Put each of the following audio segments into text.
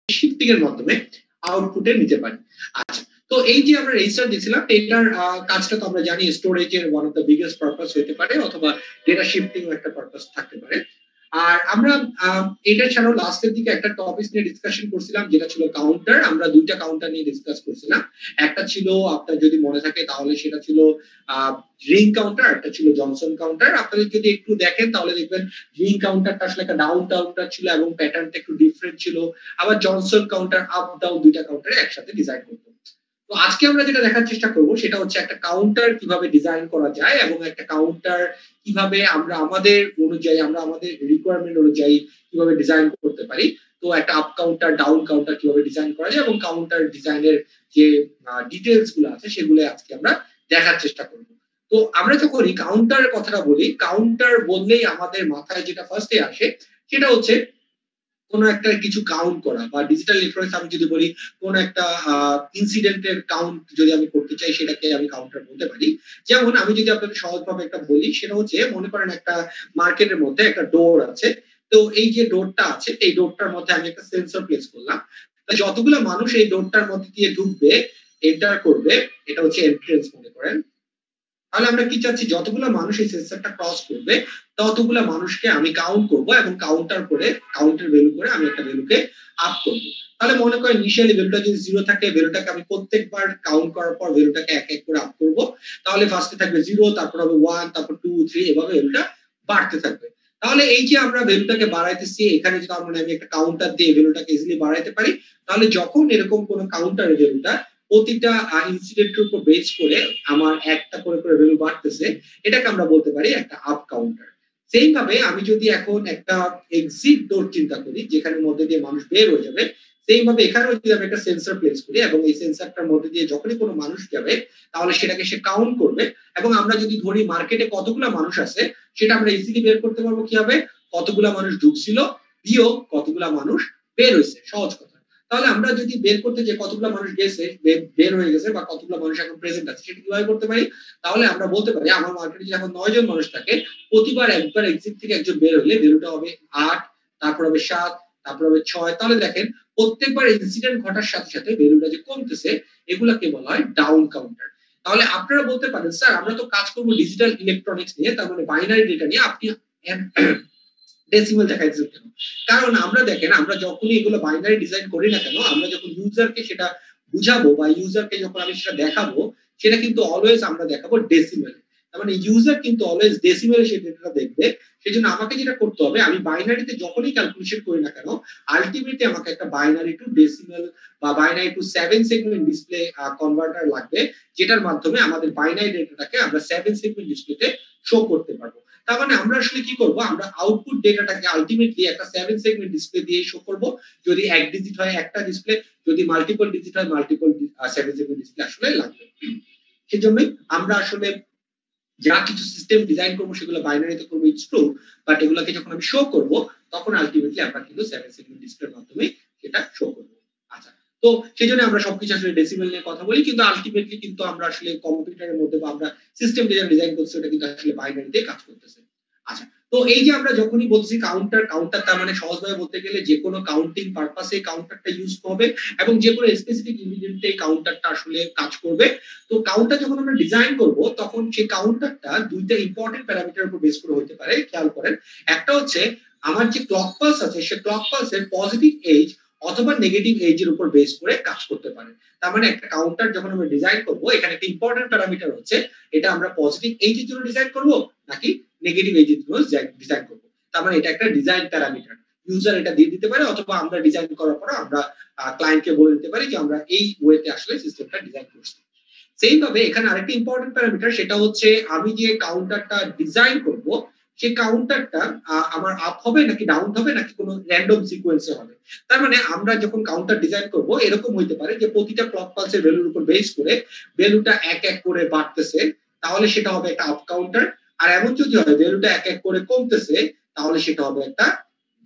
Shifting এর মাধ্যমে আউটপুটে নিতে পারি। আচ্ছা, তো এই যে আমরা রেজিস্টার দিয়েছিলাম এটার কাজটা তো আমরা জানি স্টোরেজের one of the biggest purpose হতে পারে অথবা ডেটা শিফটিং একটা পারপাস থাকতে পারে। আর আমরা এটা ছাড়াও লাস্টের দিকে একটা টপিক নিয়ে ডিসকাশন করছিলাম যেটা ছিল কাউন্টার। আমরা দুইটা কাউন্টার নিয়ে ডিসকাস করছিলাম। একটা ছিল আপনার যদি মনে থাকে তাহলে সেটা ছিল রিং কাউন্টার, একটা ছিল জনসন কাউন্টার। আপনারা যদি একটু দেখেন তাহলে দেখবেন রিং কাউন্টারটা আসলে একটা ডাউন কাউন্টার ছিল এবং প্যাটার্নটা একটু ডিফারেন্ট ছিল। আবার জনসন কাউন্টার আপ ডাউন দুইটা কাউন্টারে একসাথে ডিজাইন করতো। তো আজকে আমরা যেটা দেখার চেষ্টা করব সেটা হচ্ছে একটা কাউন্টার কিভাবে ডিজাইন করা যায় এবং একটা কাউন্টার কিভাবে আমরা আমাদের অনুযায়ী আমরা আমাদের রিকোয়ারমেন্ট অনুযায়ী কিভাবে ডিজাইন করতে পারি। তো একটা আপ কাউন্টার ডাউন কাউন্টার কিভাবে ডিজাইন করা যায় এবং কাউন্টার ডিজাইনের যে ডিটেইলস গুলো আছে সেগুলো আজকে আমরা দেখার চেষ্টা করব। তো আমরা যখন কাউন্টারের কথাটা বলি, কাউন্টার বললেই আমাদের মাথায় যেটা ফার্স্টে আসে সেটা হচ্ছে কোন একটা কিছু কাউন্ট করা বা ডিজিটাল ইলেকট্রনিক্স। আমি যদি বলি কোন একটা ইনসিডেন্টের কাউন্ট যদি আমি করতে চাই সেটাকে আমি কাউন্টার বলতে পারি। যেমন আমি যদি আপনাদের সহজভাবে একটা বলি সেটা হচ্ছে মনে করেন একটা মার্কেটের মধ্যে একটা ডোর আছে। তো এই যে ডোরটা আছে এই ডোরটার মধ্যে আমি একটা সেন্সর প্লেস করলাম। যতগুলো মানুষ এই ডোরটার মধ্যে দিয়ে ঢুকবে এন্টার করবে এটা হচ্ছে এন্ট্রেন্স মনে করেন। তাহলে আমরা কি চাচ্ছি যতগুলো মানুষ এই সেন্সরটা ক্রস করবে ততগুলো মানুষকে আমি কাউন্ট করব এবং কাউন্টার করে কাউন্টের ভ্যালু করে আমি একটা ভ্যালুকে আপ করব। তাহলে মনে করেন ইনিশিয়ালি ভ্যালুটা যদি 0 থাকে ভ্যালুটাকে আমি প্রত্যেকবার কাউন্ট করার পর ভ্যালুটাকে এক এক করে আপ করব। তাহলে ফার্স্টে থাকবে 0, তারপর হবে 1, তারপর 2, 3 এভাবে ভ্যালুটা বাড়তে থাকবে। তাহলে এই যে আমরা ভ্যালুটাকে বাড়াইতেছি এখানে যদি আমরা আমি একটা কাউন্টার দিয়ে ভ্যালুটাকে ইজিলি বাড়াইতে পারি তাহলে যখন এরকম কোন কাউন্টারের ভ্যালুটা প্রতিটা ইনসিডেন্টের উপর বেস করে আমার একটা করে করে ভ্যালু বাড়তেছে এটাকে আমরা বলতে পারি একটা আপ কাউন্টার। সেম ভাবে আমি যদি এখন একটা এক্সিট ডোর চিন্তা করি যেখানের মধ্যে দিয়ে মানুষ বের হয়ে যাবে, সেম ভাবে এখানেও যদি আমি একটা সেন্সর প্লেস করি এবং এই সেন্সরটার মধ্যে দিয়ে যখনই কোনো মানুষ যাবে তাহলে সেটাকে সে কাউন্ট করবে এবং আমরা যদি ধরি মার্কেটে কতগুলো মানুষ আছে সেটা আমরা ইজিলি বের করতে পারবো কিভাবে, কতগুলা মানুষ ঢুকছিল বিয়োগ কতগুলা মানুষ বের হয়েছে। সহজ কথা। তাহলে আমরা যদি বের করতে যে কতগুলো মানুষ গেছে বের হয়ে গেছে বা কতগুলো মানুষ এখন প্রেজেন্ট আছে সেটা কিভাবে করতে পারি, তাহলে আমরা বলতে পারি আমার মার্কেটে যদি এখন 9 জন মানুষ থাকে প্রতিবার একবার এক্সিট থেকে একজন বের হলে ভ্যালুটা হবে 8, তারপর হবে 7, তারপর হবে 6। তাহলে দেখেন প্রত্যেকবার ইনসিডেন্ট ঘটার সাথে সাথে ভ্যালুটা যে কমতেছে এগুলাকে বলা হয় ডাউন কাউন্টার। তাহলে আপনারা বলতে পারেন স্যার আমরা তো কাজ করব ডিজিটাল ইলেকট্রনিক্স নিয়ে তার মানে বাইনারি ডেটা নিয়ে, আপনি ডেসিমাল দেখাইছেন কেন? কারণ আমরা দেখেন আমরা যখনই এগুলো বাইনারি ডিজাইন করি না কেন আমরা যখন ইউজারকে সেটা বুঝাবো বা ইউজারকে যখন আমি সেটা দেখাবো সেটা কিন্তু অলওয়েজ আমরা দেখাবো ডেসিমালে। তার মানে ইউজার কিন্তু অলওয়েজ ডেসিমালে সেই ডেটাটা দেখবে। সেজন্য আমাকে যেটা করতে হবে আমি বাইনারিতে যখনই ক্যালকুলেশন করি না কেন আলটিমেটলি আমাকে একটা বাইনারি টু ডেসিমাল বা binary two 7 segment display converter লাগবে যেটার মাধ্যমে আমাদের বাইনারি ডেটাটাকে আমরা 7 সেগমেন্ট ডিসপ্লেতে শো করতে পারবো। তার মানে আমরা আসলে কি করব আমরা আউটপুট ডেটাটাকে আলটিমেটলি একটা 7 সেগমেন্ট ডিসপ্লে দিয়ে শো করব। যদি এক ডিজিট হয় একটা ডিসপ্লে, যদি মাল্টিপল ডিজিট হয় মাল্টিপল 7 সেগমেন্ট ডিসপ্লে আসলে লাগবে। সেজন্যই আমরা আসলে যা কিছু সিস্টেম ডিজাইন করব সেগুলো বাইনারিতে করব ইটস ট্রু, বাট এগুলোকে যখন আমি শো করব তখন আলটিমেটলি আমরা কিন্তু 7 সেগমেন্ট ডিসপ্লের মাধ্যমে এটা শো করব। আচ্ছা, তো সেজন্য আমরা সবকিছু আসলে ডেসিমেল নিয়ে কথা বলি কিন্তু আলটিমেটলি কিন্তু আমরা আসলে কম্পিউটারের মধ্যে বা আমরা সিস্টেম ডিজাইন করছি ওটা কিন্তু আসলে বাইনারিতে কাজ করতেছে। আচ্ছা, তো এই যে আমরা যখনই বলছি কাউন্টার কাউন্টার তার মানে সহজভাবে বলতে গেলে যে কোনো কাউন্টিং পারপাসে কাউন্টারটা ইউজ হবে এবং যে কোনো স্পেসিফিক ইনগ্রেডিয়েন্টে কাউন্টারটা আসলে কাজ করবে। তো কাউন্টার যখন আমরা ডিজাইন করব তখন সেই কাউন্টারটা দুইটা ইম্পর্টেন্ট প্যারামিটারের উপর বেস করে হতে পারে। খেয়াল করেন, একটা হচ্ছে আমার যে ক্লক পালস আছে সেই ক্লক পালসের পজিটিভ এজ অথবা নেগেটিভ এজ এর উপর বেস করে কাজ করতে পারে। তার মানে একটা কাউন্টার যখন আমরা ডিজাইন করব এখানে একটা ইম্পর্টেন্ট প্যারামিটার হচ্ছে এটা আমরা পজিটিভ এজ এর জন্য ডিজাইন করব নাকি নেগেটিভ এজ এর জন্য ডিজাইন করব। তার মানে এটা একটা ডিজাইন প্যারামিটার। ইউজার এটা দিয়ে দিতে পারে অথবা আমরা ডিজাইন করার পর আমরা ক্লায়েন্টকে বলে দিতে পারি যে আমরা এই ওয়েতে আসলে সিস্টেমটা ডিজাইন করছি। সেম ভাবে এখানে আরেকটা ইম্পর্টেন্ট প্যারামিটার সেটা হচ্ছে আমি যে কাউন্টারটা ডিজাইন করব সেই কাউন্টারটা আমার আপ হবে নাকি ডাউন হবে নাকি কোনো র্যান্ডম সিকোয়েন্সে হবে। তার মানে আমরা যখন কাউন্টার ডিজাইন করব এরকম হইতে পারে যে প্রতিটা ক্লক পালসের ভ্যালুর উপর বেস করে ভ্যালুটা এক এক করে বাড়তেছে তাহলে সেটা হবে একটা আপ কাউন্টার। আর এমন যদি হয় ভ্যালুটা এক এক করে কমতেছে তাহলে সেটা হবে একটা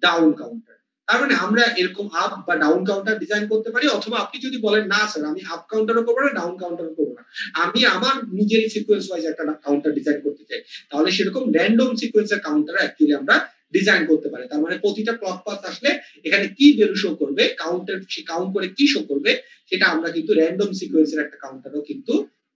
ডাউন কাউন্টার। তার মানে আমরা এরকম আপ বা ডাউন কাউন্টার ডিজাইন করতে পারি অথবা আপনি যদি বলেন না স্যার আমি আপ কাউন্টারও করবো না ডাউন কাউন্টারও করবো না, আমি আমার নিজের সিকোয়েন্স ওয়াইজ একটা কাউন্টার ডিজাইন করতে চাই, তাহলে সেরকম র্যান্ডম সিকোয়েন্সের কাউন্টার অ্যাকচুয়ালি আমরা ডিজাইন করতে পারে। তার মানে প্রতিটা ক্লক পাস আসলে এখানে কি ভ্যালু শো করবে, কাউন্টার সে কাউন্ট করে কি শো করবে, সেটা আমরা কিন্তু র্যান্ডম সিকোয়েন্সের একটা কাউন্টারও কিন্তু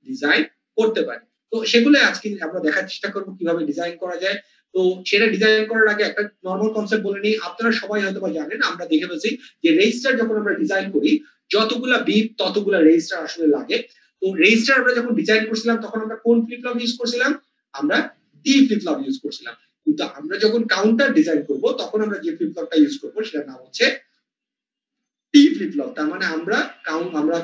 ডিজাইন করতে পারি। তো সেগুলো আজকে আমরা দেখার চেষ্টা করবো কিভাবে ডিজাইন করা যায়। তো সেটা ডিজাইন করার আগে একটা নর্মাল কনসেপ্ট বলে নিই। আপনারা সবাই হয়তো বা জানেন, আমরা দেখে ফেলছি যে রেজিস্টার যখন আমরা ডিজাইন করি যতগুলা বিট ততগুলা রেজিস্টার আসলে লাগে। তো রেজিস্টার আমরা যখন ডিজাইন করছিলাম তখন আমরা কোন ফ্লিপ ফ্লপ ইউজ করছিলাম, আমরা টি ফ্লিপ ফ্লপ ইউজ করছিলাম। কিন্তু আমরা যখন কাউন্টার ডিজাইন করব তখন আমরা যে ফ্লিপ ফ্লপটা ইউজ করব সেটার নাম হচ্ছে টি ফ্লিপ ফ্লপ। তার মানে আমরা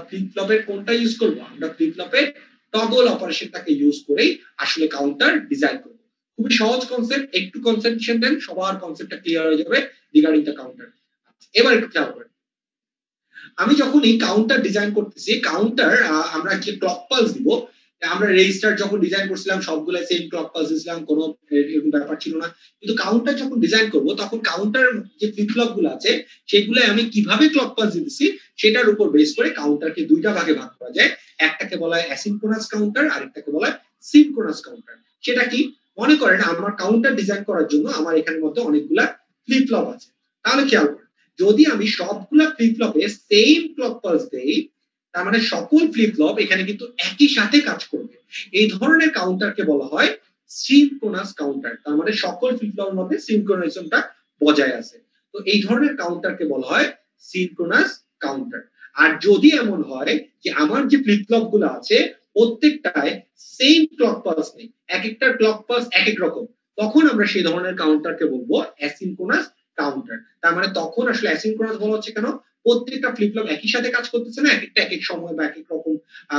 ফ্লিপ ফ্লপের কোনটা ইউজ করব, আমরা ফ্লিপ ফ্লপের টগল অপারেশনটাকে ইউজ করেই আসলে কাউন্টার ডিজাইন করব। খুবই সহজ কনসেপ্ট, একটু কনসেন্ট্রেশন দেন সবার কনসেপ্টটা ক্লিয়ার হয়ে যাবে রিগার্ডিং দ্য কাউন্টার। এবার একটু খেয়াল করেন, আমি যখন এই কাউন্টার ডিজাইন করতেছি, কাউন্টার আমরা যে ক্লক পালস দিব, আমরা রেজিস্টার যখন ডিজাইন করছিলাম সবগুলো সেম ক্লক পালস দিছিলাম, কোনো এরকম ব্যাপার ছিল না। কিন্তু কাউন্টার যখন ডিজাইন করব তখন কাউন্টার যে ফ্লিপ ফ্লপ গুলো আছে সেগুলো আমি কিভাবে ক্লক পালস দিতেছি সেটার উপর বেস করে কাউন্টারকে দুইটা ভাগে ভাগ করা যায়। একটাকে বলা হয় অ্যাসিনক্রোনাস কাউন্টার, আরেকটাকে বলা হয় সিনক্রোনাস কাউন্টার। সেটা কি, মনে করেন আমার কাউন্টার ডিজাইন করার জন্য আমার এখানের মধ্যে অনেকগুলা ফ্লিপ ফ্লপ আছে। তাহলে খেয়াল করেন, যদি আমি সবগুলা ফ্লিপ ফ্লপে সেম ক্লক পালস দেই, তার মানে সকল ফ্লিপ ফ্লপ এখানে কিন্তু একই সাথে কাজ করবে। এই ধরনের কাউন্টারকে বলা হয় সিনক্রোনাস কাউন্টার। তার মানে সকল ফ্লিপ ফ্লপের মধ্যে সিনক্রোনাইজেশনটা বজায় আছে। তো এই ধরনের কাউন্টারকে বলা হয় সিনক্রোনাস কাউন্টার। আর যদি এমন হয় যে আমার যে ফ্লিপ ফ্লপ গুলো আছে প্রত্যেকটায় সেম ক্লক পালস নেই, এক একটা ক্লক পালস এক এক রকম, তখন আমরা সেই ধরনের কাউন্টারকে বলবো অ্যাসিনক্রোনাস কাউন্টার। তার মানে তখন আসলে অ্যাসিনক্রোনাস বলা হচ্ছে কেন, প্রত্যেকটা ফ্লিপ ফ্লপ একই সাথে কাজ করতেছে না, এক একটা এক এক সময় বা এক এক রকম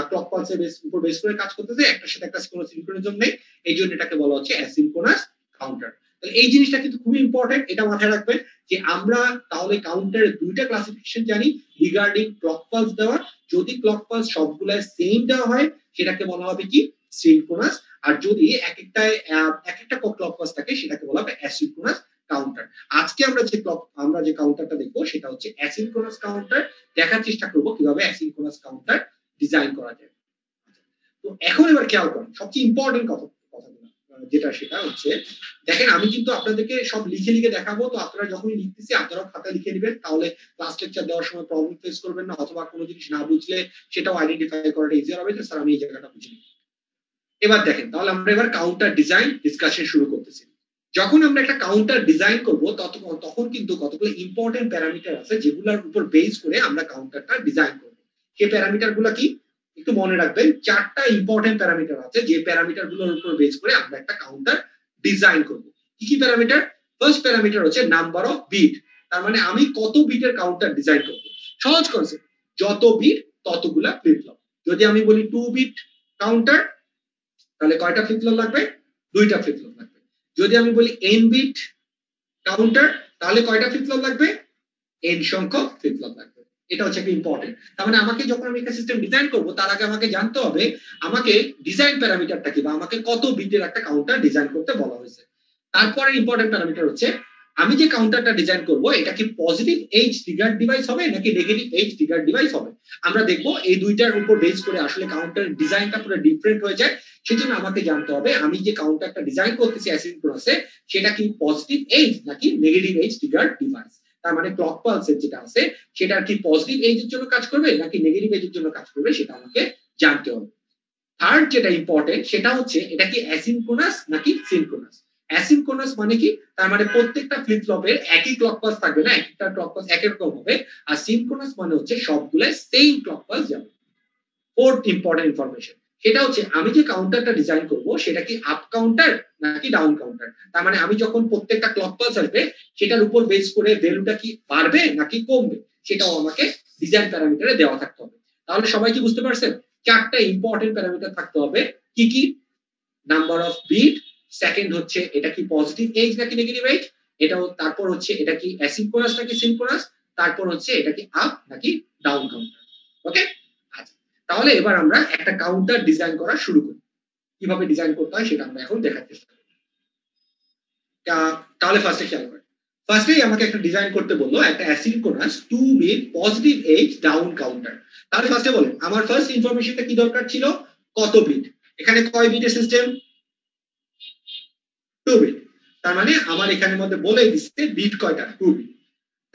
ক্লক পালসের উপর বেস করে কাজ করতেছে, একটার সাথে একটা কোনো সিনক্রোনিজম নেই, এই জন্য এটাকে বলা হচ্ছে অ্যাসিনক্রোনাস কাউন্টার। তাহলে এই জিনিসটা কিন্তু খুবই ইম্পর্টেন্ট, এটা মাথায় রাখবেন যে আমরা তাহলে কাউন্টারের দুইটা ক্লাসিফিকেশন জানি রিগার্ডিং ক্লক পালস দেওয়া। যদি ক্লক পালস সবগুলাই সেম দেওয়া হয় সেটাকে বলা হবে কি, সিনক্রোনাস। আর যদি এক একটা ক্লক পালস থাকে সেটাকে বলা হবে অ্যাসিনক্রোনাস কাউন্টার। আজকে আমরা যে কাউন্টারটা দেখবো সেটা হচ্ছে অ্যাসিনক্রোনাস কাউন্টার। দেখার চেষ্টা করব কিভাবে অ্যাসিনক্রোনাস কাউন্টার ডিজাইন করা যায়। তো এখন এবার খেয়াল করেন সবচেয়ে ইম্পর্টেন্ট কথাগুলো যেটা, সেটা হচ্ছে দেখেন আমি কিন্তু আপনাদেরকে সব লিখে লিখে দেখাবো। তো আপনারা যখনই লিখতেছি আপনারাও খাতায় লিখে নেবেন, তাহলে ক্লাস লেকচার দেওয়ার সময় প্রবলেম ফেস করবেন না, অথবা কোনো জিনিস না বুঝলে সেটাও আইডেন্টিফাই করাটা ইজিয়ার হবে যে স্যার আমি এই জায়গাটা বুঝিনি। এবার দেখেন, তাহলে আমরা এবার কাউন্টার ডিজাইন ডিসকাশন শুরু করতেছি। যখন আমরা একটা কাউন্টার ডিজাইন করব তখন কিন্তু কতগুলো ইম্পর্টেন্ট প্যারামিটার আছে যেগুলোর উপর বেস করে আমরা কাউন্টারটা ডিজাইন করব। সেই প্যারামিটার গুলো কি, একটু মনে রাখবেন, চারটা ইম্পর্টেন্ট প্যারামিটার আছে যে প্যারামিটার গুলোর উপর বেস করে আমরা একটা কাউন্টার ডিজাইন করব। কি কি প্যারামিটার? ফার্স্ট প্যারামিটার হচ্ছে নাম্বার অফ বিট। তার মানে আমি কত বিটের কাউন্টার ডিজাইন করব। সহজ কনসেপ্ট, যত বিট ততগুলা ফ্লিপ ফ্লপ। যদি আমি বলি 2 বিট কাউন্টার, তাহলে কয়টা ফ্লিপ ফ্লপ লাগবে? দুইটা ফ্লিপ ফ্লপ লাগবে। যদি আমি বলি n বিট কাউন্টার, তাহলে কয়টা ফ্লিপ ফ্লপ লাগবে? n সংখ্যক ফ্লিপ ফ্লপ লাগবে। এটা হচ্ছে একটা ইম্পর্টেন্ট। তার মানে আমাকে যখন আমি একটা সিস্টেম ডিজাইন করব তার আগে আমাকে জানতে হবে আমাকে ডিজাইন প্যারামিটারটা কি, বা আমাকে কত বিটের একটা কাউন্টার ডিজাইন করতে বলা হয়েছে। তারপরে ইম্পর্টেন্ট প্যারামিটার হচ্ছে আমি যে কাউন্টারটা ডিজাইন করব এটা কি পজিটিভ এজ ট্রিগার ডিভাইস হবে নাকি নেগেটিভ এজ ট্রিগার ডিভাইস হবে। আমরা দেখব এই দুইটার উপর বেস করে আসলে কাউন্টার ডিজাইনটা পুরো ডিফারেন্ট হয়ে যায়। সেজন্য আমাকে জানতে হবে আমি যে কাউন্টারটা ডিজাইন করতেছি অ্যাসিনক্রোনাসে সেটা কি পজিটিভ এজ নাকি নেগেটিভ এজ ট্রিগার ডিভাইস। তার মানে ক্লক পালসের যেটা আছে সেটা কি পজিটিভ এজের জন্য কাজ করবে নাকি নেগেটিভ এজের জন্য কাজ করবে সেটা আমাকে জানতে হবে। থার্ড যেটা ইম্পর্টেন্ট সেটা হচ্ছে এটা কি অ্যাসিনক্রোনাস নাকি সিনক্রোনাস। অ্যাসিনক্রোনাস মানে কি, তার মানে প্রত্যেকটা ফ্লিপ ফ্লপের একই ক্লক পালস থাকবে না, একটা ক্লক পালস এক এক রকম হবে। আর সিনক্রোনাস মানে হচ্ছে সবগুলাই সেম ক্লক পালস যাবে। ফোর্থ ইম্পর্টেন্ট ইনফরমেশন সেটা হচ্ছে আমি যে কাউন্টারটা ডিজাইন করব সেটা কি আপ কাউন্টার নাকি ডাউন কাউন্টার। তার মানে আমি যখন প্রত্যেকটা ক্লক পালস আসবে সেটার উপর বেস করে ভ্যালুটা কি বাড়বে নাকি কমবে সেটাও আমাকে ডিজাইন প্যারামিটারে দেওয়া থাকতে হবে। তাহলে সবাই কি বুঝতে পারছেন? চারটা ইম্পর্টেন্ট প্যারামিটার থাকতে হবে। কি কি? নাম্বার অফ বিট, সেকেন্ড হচ্ছে এটা কি পজিটিভ এজ নাকি নেগেটিভ এজ, এটাও, তারপর হচ্ছে এটা কি অ্যাসিনক্রোনাস নাকি সিনক্রোনাস, তারপর হচ্ছে এটা কি আপ নাকি ডাউন কাউন্টার। ওকে, আচ্ছা তাহলে এবার আমরা একটা কাউন্টার ডিজাইন করা শুরু করি। কিভাবে ডিজাইন করতে হয় সেটা আমরা এখন দেখার চেষ্টা করি। তাহলে ফার্স্টে খেয়াল করেন, ফার্স্টেই আমাকে একটা ডিজাইন করতে বললো একটা asynchronous 2 bit positive edge down counter. তাহলে ফার্স্টে বলেন আমার ফার্স্ট ইনফরমেশনটা কি দরকার ছিল, কত বিট। এখানে কয় বিটের সিস্টেম? 2 বিট। তার মানে আমার এখানের মধ্যে বলে দিচ্ছে বিট কয়টা 2 বিট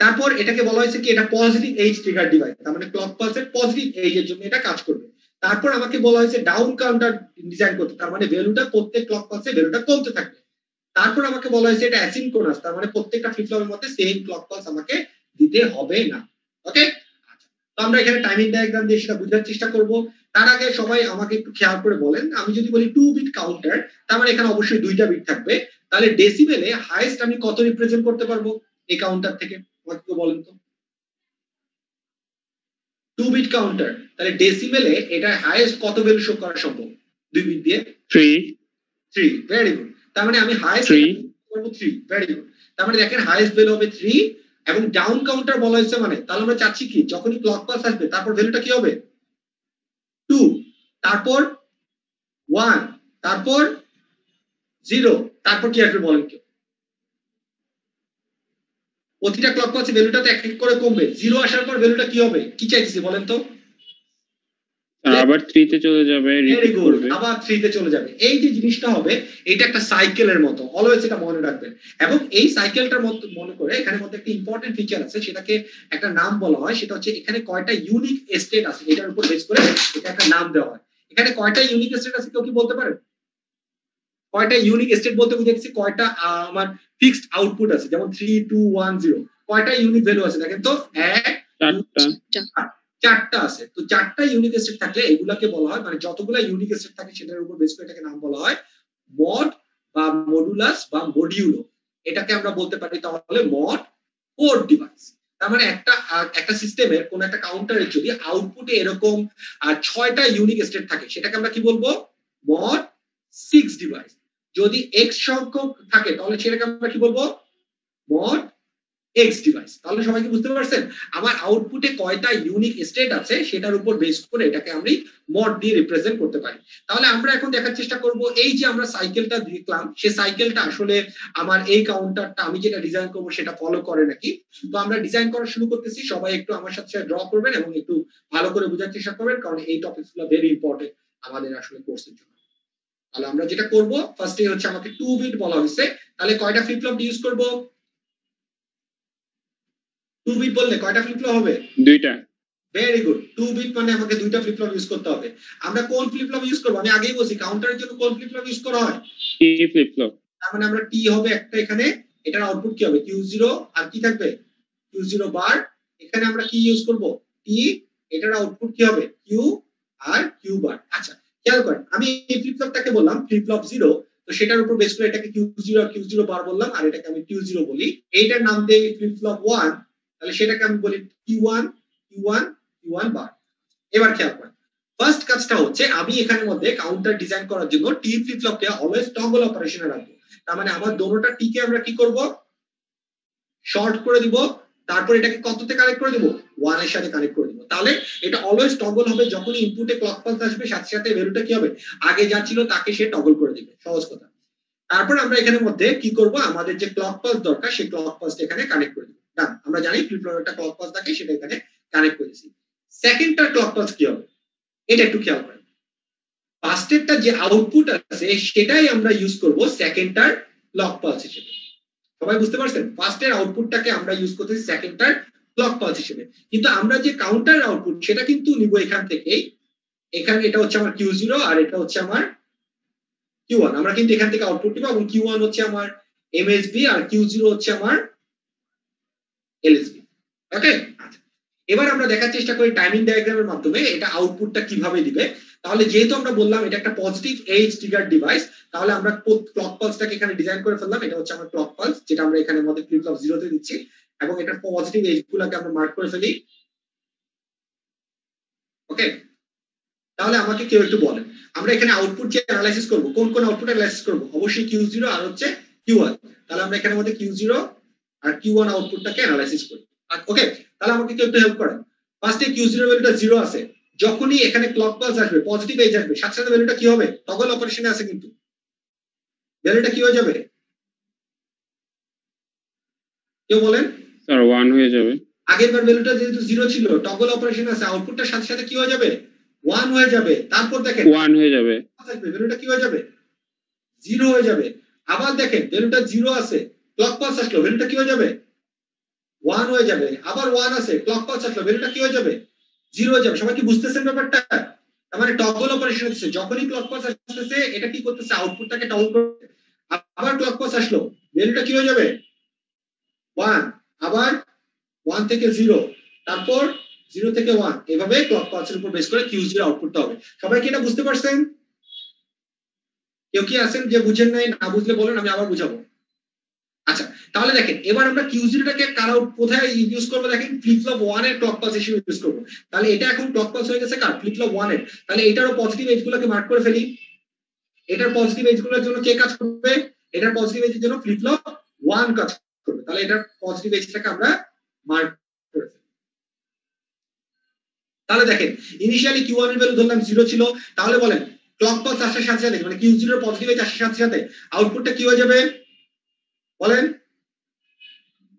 তারপর এটাকে বলা হয়েছে কি এটা পজিটিভ এজ ট্রিগার ডিভাইস তার মানে ক্লক পালসের পজিটিভ এজের জন্য এটা কাজ করবে তারপর আমাকে বলা হয়েছে ডাউন কাউন্টার ডিজাইন করতে তার মানে ভ্যালুটা প্রত্যেক ক্লক পালসে ভ্যালুটা কমতে থাকবে তারপর আমাকে বলা হয়েছে এটা অ্যাসিনক্রোনাস তার মানে প্রত্যেকটা ফ্লিপ ফ্লপের মধ্যে সেম ক্লক পালস আমাকে দিতে হবে না ওকে তো আমরা এখানে টাইমিং ডায়াগ্রাম দিয়ে সেটা বোঝার চেষ্টা করব তার আগে সবাই আমাকে একটু খেয়াল করে বলেন আমি যদি বলি 2 বিট কাউন্টার তার মানে এখানে অবশ্যই দুইটা বিট থাকবে তাহলে ডেসিবেলে হাইয়েস্ট আমি কত রিপ্রেজেন্ট করতে পারবো এই কাউন্টার থেকে আমাকে বলেন তো 2 বিট কাউন্টার তাহলে ডেসিবেলে এটা হাইয়েস্ট কত ভ্যালু শো করা সম্ভব 2 বিট দিয়ে 3 ভেরি গুড তার মানে আমি হাইয়েস্ট করব 3 ভেরি গুড তার মানে দেখেন হাইয়েস্ট ভ্যালু হবে 3 এবং ডাউন কাউন্টার বলা হয়েছে মানে তাহলে আমরা চাচ্ছি কি যখনই ক্লক পালস আসবে তারপর ভ্যালুটা কি হবে 2 তারপর 1 তারপর 0 তারপর কি আসবে বলেন কি প্রতিটা ক্লক পালসে ভ্যালুটা তো এক এক করে কমবে 0 আসার পর ভ্যালুটা কি হবে কি চাইতেছি বলেন তো আবার 3 তে চলে যাবে রিপিট করবে আবার 3 তে চলে যাবে এই যে জিনিসটা হবে এটা একটা সাইকেলের মতো অলওয়েজ এটা মনে রাখবেন এবং এই সাইকেলটার মতো মনে করে এখানে মধ্যে একটা ইম্পর্টেন্ট ফিচার আছে সেটাকে একটা নাম বলা হয় সেটা হচ্ছে এখানে কয়টা ইউনিক স্টেট আছে এটার উপর বেস করে এটা একটা নাম দেওয়া হয় এখানে কয়টা ইউনিক স্টেট আছে কেউ কি বলতে পারেন কয়টা ইউনিক স্টেট বলতে বুঝাচ্ছি কয়টা আমার ফিক্সড আউটপুট আছে যেমন 3 2 1 0 কয়টা ইউনিক ভ্যালু আছে দেখেন তো 4টা আছে তো 4টা ইউনিক স্টেট থাকলে এগুলাকে বলা হয় মানে যতগুলা ইউনিক স্টেট থাকে সেটার উপর বেস করে এটাকে নাম বলা হয় মড বা মডুলাস বা মডিউলো এটাকে আমরা বলতে পারি তাহলে মড কোড ডিভাইস তার মানে একটা সিস্টেমের কোন একটা কাউন্টারের যদি আউটপুটে এরকম 6টা ইউনিক স্টেট থাকে সেটাকে আমরা কি বলবো মড 6 ডিভাইস যদি x সংখ্যক থাকে তাহলে সেটাকে আমরা কি বলবো মড x ডিভাইস তাহলে সবাই কি বুঝতে পারছেন আমার আউটপুটে কয়টা ইউনিক স্টেট আছে সেটার উপর বেস করে এটাকে আমি মড দিয়ে রিপ্রেজেন্ট করতে পারি তাহলে আমরা এখন দেখার চেষ্টা করব এই যে আমরা সাইকেলটা দেখলাম সেই সাইকেলটা আসলে আমার এই কাউন্টারটা আমি যেটা ডিজাইন করব সেটা ফলো করে নাকি তো আমরা ডিজাইন করা শুরু করতেছি সবাই একটু আমার সাথে ড্র করবেন এবং একটু ভালো করে বোঝার চেষ্টা করবেন কারণ এই টপিকসগুলো ভেরি ইম্পর্টেন্ট আমাদের আসলে কোর্সের জন্য তাহলে আমরা যেটা করব ফার্স্টে হচ্ছে আমাকে 2 বিট বলা হয়েছে তাহলে কয়টা ফ্লিপ ফ্লপ ইউজ করব 2 বিট বললে কয়টা ফ্লিপ ফ্লপ হবে দুইটা ভেরি গুড 2 বিট মানে আমাকে দুইটা ফ্লিপ ফ্লপ ইউজ করতে হবে আমরা কোন ফ্লিপ ফ্লপ ইউজ করব আমি আগেই বলছি কাউন্টারের জন্য কোন ফ্লিপ ফ্লপ ইউজ করা হয় টি ফ্লিপ ফ্লপ তার মানে আমরা টি হবে একটা এখানে এটার আউটপুট কি হবে Q0 আর কি থাকবে Q0 বার এখানে আমরা কি ইউজ করব টি এটার আউটপুট কি হবে Q আর Q বার আচ্ছা খেয়াল করেন আমি এই ফ্লিপ ফ্লপটাকে বললাম ফ্লিপ ফ্লপ 0 তো সেটার উপর বেস করে এটাকে Q0 আর Q0 বার বললাম আর এটাকে আমি Q0 বলি এইটার নাম দেই ফ্লিপ ফ্লপ 1 তাহলে সেটাকে আমি বলি Q1 Q1 Q1 বার এবার খেয়াল করেন ফার্স্ট কাজটা হচ্ছে আমি এখানের মধ্যে কাউন্টার ডিজাইন করার জন্য টি ফ্লিপ ফ্লপকে অলওয়েজ টগল অপারেশনে রাখবো তার মানে আমার দোনোটা টি কে আমরা কি করব শর্ট করে দিব তারপর এটাকে কততে কানেক্ট করে দিব 1 এর সাথে কানেক্ট করে দিব তাহলে এটা অলওয়েজ টগল হবে যখন ইনপুটে ক্লক পালস আসবে সাথে সাথে ভ্যালুটা কি হবে আগে যা ছিল তাকে সে টগল করে দিবে সহজ কথা তারপর আমরা এখানের মধ্যে কি করব আমাদের যে ক্লক পালস দরকার সেই ক্লক পালসটা এখানে কানেক্ট করে দিব ডান আমরা জানি ফ্লিপ ফ্লপের একটা ক্লক পালস থাকে সেটা এখানে কানেক্ট করেছি সেকেন্ডটা ক্লক পালস কি হবে এটা একটু খেয়াল করেন ফার্স্টেরটা যে আউটপুট আছে সেটাই আমরা ইউজ করব সেকেন্ডটার ক্লক পালস হিসেবে সবাই বুঝতে পারছেন ফার্স্টের আউটপুটটাকে আমরা ইউজ করতেছি সেকেন্ডটার ক্লক পালস হিসেবে কিন্তু আমরা যে কাউন্টার আউটপুট সেটা কিন্তু নিব এখান থেকেই এখানে এটা হচ্ছে আমার Q0 আর এটা হচ্ছে আমার Q1 আমরা কিন্তু এখান থেকে আউটপুট নিব এবং Q1 হচ্ছে আমার MSB আর Q0 হচ্ছে আমার LSB ওকে আচ্ছা এবার আমরা দেখার চেষ্টা করি টাইমিং ডায়াগ্রামের মাধ্যমে এটা আউটপুটটা কিভাবে দিবে তাহলে যেহেতু আমরা বললাম এটা একটা পজিটিভ এজ ট্রিগার ডিভাইস তাহলে আমরা ক্লক পালসটাকে এখানে ডিজাইন করে ফেললাম এটা হচ্ছে আমার ক্লক পালস যেটা আমরা এখানে মধ্যে ফ্লিপ ফ্লপ 0 তে দিচ্ছি এবং এটা পজিটিভ এজ গুলোকে আমরা মার্ক করে ফেলি ওকে তাহলে আমাকে কেউ একটু বলেন আমরা এখানে আউটপুট যে অ্যানালাইসিস করব কোন কোন আউটপুট অ্যানালাইসিস করব অবশ্যই Q0 আর হচ্ছে Q1 তাহলে আমরা এখানে মধ্যে Q0 আর Q1 আউটপুটটাকে অ্যানালাইসিস করি ওকে তাহলে আমাকে কেউ একটু হেল্প করেন ফার্স্টে Q0 ভ্যালুটা 0 আছে যখনই এখানে ক্লক পালস আসবে পজিটিভ এজ আসবে সাথে সাথে ভ্যালুটা কি হবে টগল অপারেশনে আছে কিন্তু ভ্যালুটা কি হয়ে যাবে কেউ বলেন স্যার 1 হয়ে যাবে আগেরবার ভ্যালুটা যেহেতু 0 ছিল টগল অপারেশন আছে আউটপুটটার সাথে সাথে কি হয়ে যাবে 1 হয়ে যাবে তারপর দেখেন 1 হয়ে যাবে ভ্যালুটা কি হয়ে যাবে 0 হয়ে যাবে আবার দেখেন ভ্যালুটা 0 আছে, ক্লক পালস আসলো, ভ্যালুটা কি হয়ে যাবে 1 হয়ে যাবে। আবার 1 আছে, ক্লক পালস আসলো, ভ্যালুটা কি হয়ে যাবে 0 হয়ে যাবে। সবাই কি বুঝতেছেন ব্যাপারটা? তার মানে টগল অপারেশন হচ্ছে, যখনই ক্লক পালস আসতেছে এটা কি করতেছে, আউটপুটটাকে টগল করতে। আবার ক্লক পালস আসলো, ভ্যালুটা কি হয়ে যাবে 1, আবার 1 থেকে 0, তারপর 0 থেকে 1, এভাবে ক্লক পালসের উপর বেস করে Q0 আউটপুটটা হবে। সবাই কি এটা বুঝতে পারছেন? কেউ কি আছেন যে বুঝেন নাই? না বুঝলে বলেন, আমি আবার বুঝাবো। আচ্ছা, তাহলে দেখেন এবার আমরা Q0টাকে কোথায় ইউজ করব, দেখেন ফ্লিপ ফ্লপ 1 এর ক্লক পালস হিসেবে ইউজ করব। তাহলে এটা এখন ক্লক পালস হয়ে গেছে কার, ফ্লিপ ফ্লপ 1 এর। তাহলে এটারও পজিটিভ এজ গুলোকে মার্ক করে ফেলি। এটার পজিটিভ এজ গুলোর জন্য কে কাজ করবে, এটার পজিটিভ এজের জন্য ফ্লিপ ফ্লপ 1 কাজ করবে। তাহলে এটার পজিটিভ এজটাকে আমরা মার্ক করে ফেলি। তাহলে দেখেন ইনিশিয়ালি Q1 এর ভ্যালু ধরলাম 0 ছিল, তাহলে বলেন ক্লক পালস আসার সাথে সাথে মানে Q0 এর পজিটিভ এজ আসার সাথে সাথে আউটপুটটা কি হয়ে যাবে বলেন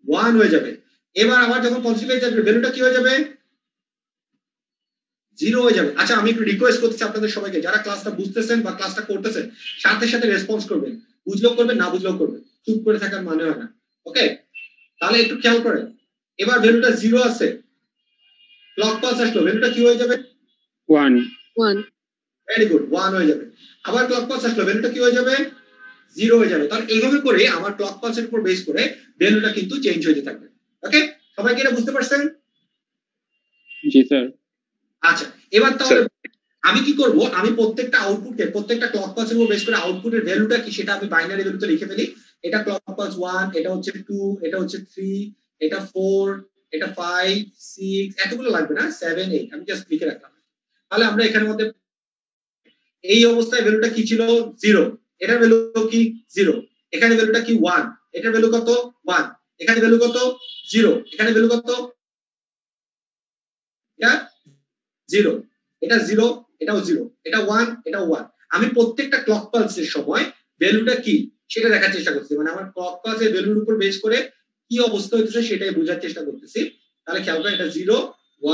1 হয়ে যাবে। এবার আবার যখন পজিটিভ এজ আসবে ভ্যালুটা কি হয়ে যাবে 0 হয়ে যাবে। আচ্ছা, আমি একটু রিকোয়েস্ট করতেছি আপনাদের সবাইকে, যারা ক্লাসটা বুঝতেছেন বা ক্লাসটা করতেছেন সাথে সাথে রেসপন্স করবেন, বুঝলেও করবেন না বুঝলেও করবেন, চুপ করে থাকার মানে হয় না। ওকে, তাহলে একটু খেয়াল করেন, এবার ভ্যালুটা 0 আছে, ক্লক পালস আসলো, ভ্যালুটা কি হয়ে যাবে 1 ভেরি গুড 1 হয়ে যাবে। আবার ক্লক পালস আসলো, ভ্যালুটা কি হয়ে যাবে 0 হয়ে যাবে। তাহলে এইভাবে করে আমার ক্লক পালসের উপর বেস করে ভ্যালুটা কিন্তু চেঞ্জ হতে থাকবে। ওকে, সবাই কি এটা বুঝতে পারছেন? জি স্যার। আচ্ছা, এবার তাহলে আমি কি করব, আমি প্রত্যেকটা আউটপুটকে প্রত্যেকটা ক্লক পালসের উপর বেস করে আউটপুটের ভ্যালুটা কি সেটা আমি বাইনারি ভ্যালুতে লিখে ফেলি। এটা ক্লক পালস 1, এটা হচ্ছে 2, এটা হচ্ছে 3, এটা 4, এটা 5, 6, এতগুলো লাগবে না, 7, 8 আমি জাস্ট লিখে রাখলাম। তাহলে আমরা এখানের মধ্যে এই অবস্থায় ভ্যালুটা কি ছিল 0, এটার ভ্যালু কি 0, এখানে ভ্যালুটা কি 1, এটার ভ্যালু কত 1, এখানে ভ্যালু কত 0, এখানে ভ্যালু কত এটা 0, এটা 0, এটাও 0, এটা 1, এটাও 1। আমি প্রত্যেকটা ক্লক পালসের সময় ভ্যালুটা কি সেটা দেখার চেষ্টা করছি, মানে আমার ক্লক পালসের ভ্যালুর উপর বেস করে কি অবস্থা হইতেছে সেটাই বোঝার চেষ্টা করতেছি। তাহলে খেয়াল করেন এটা 0,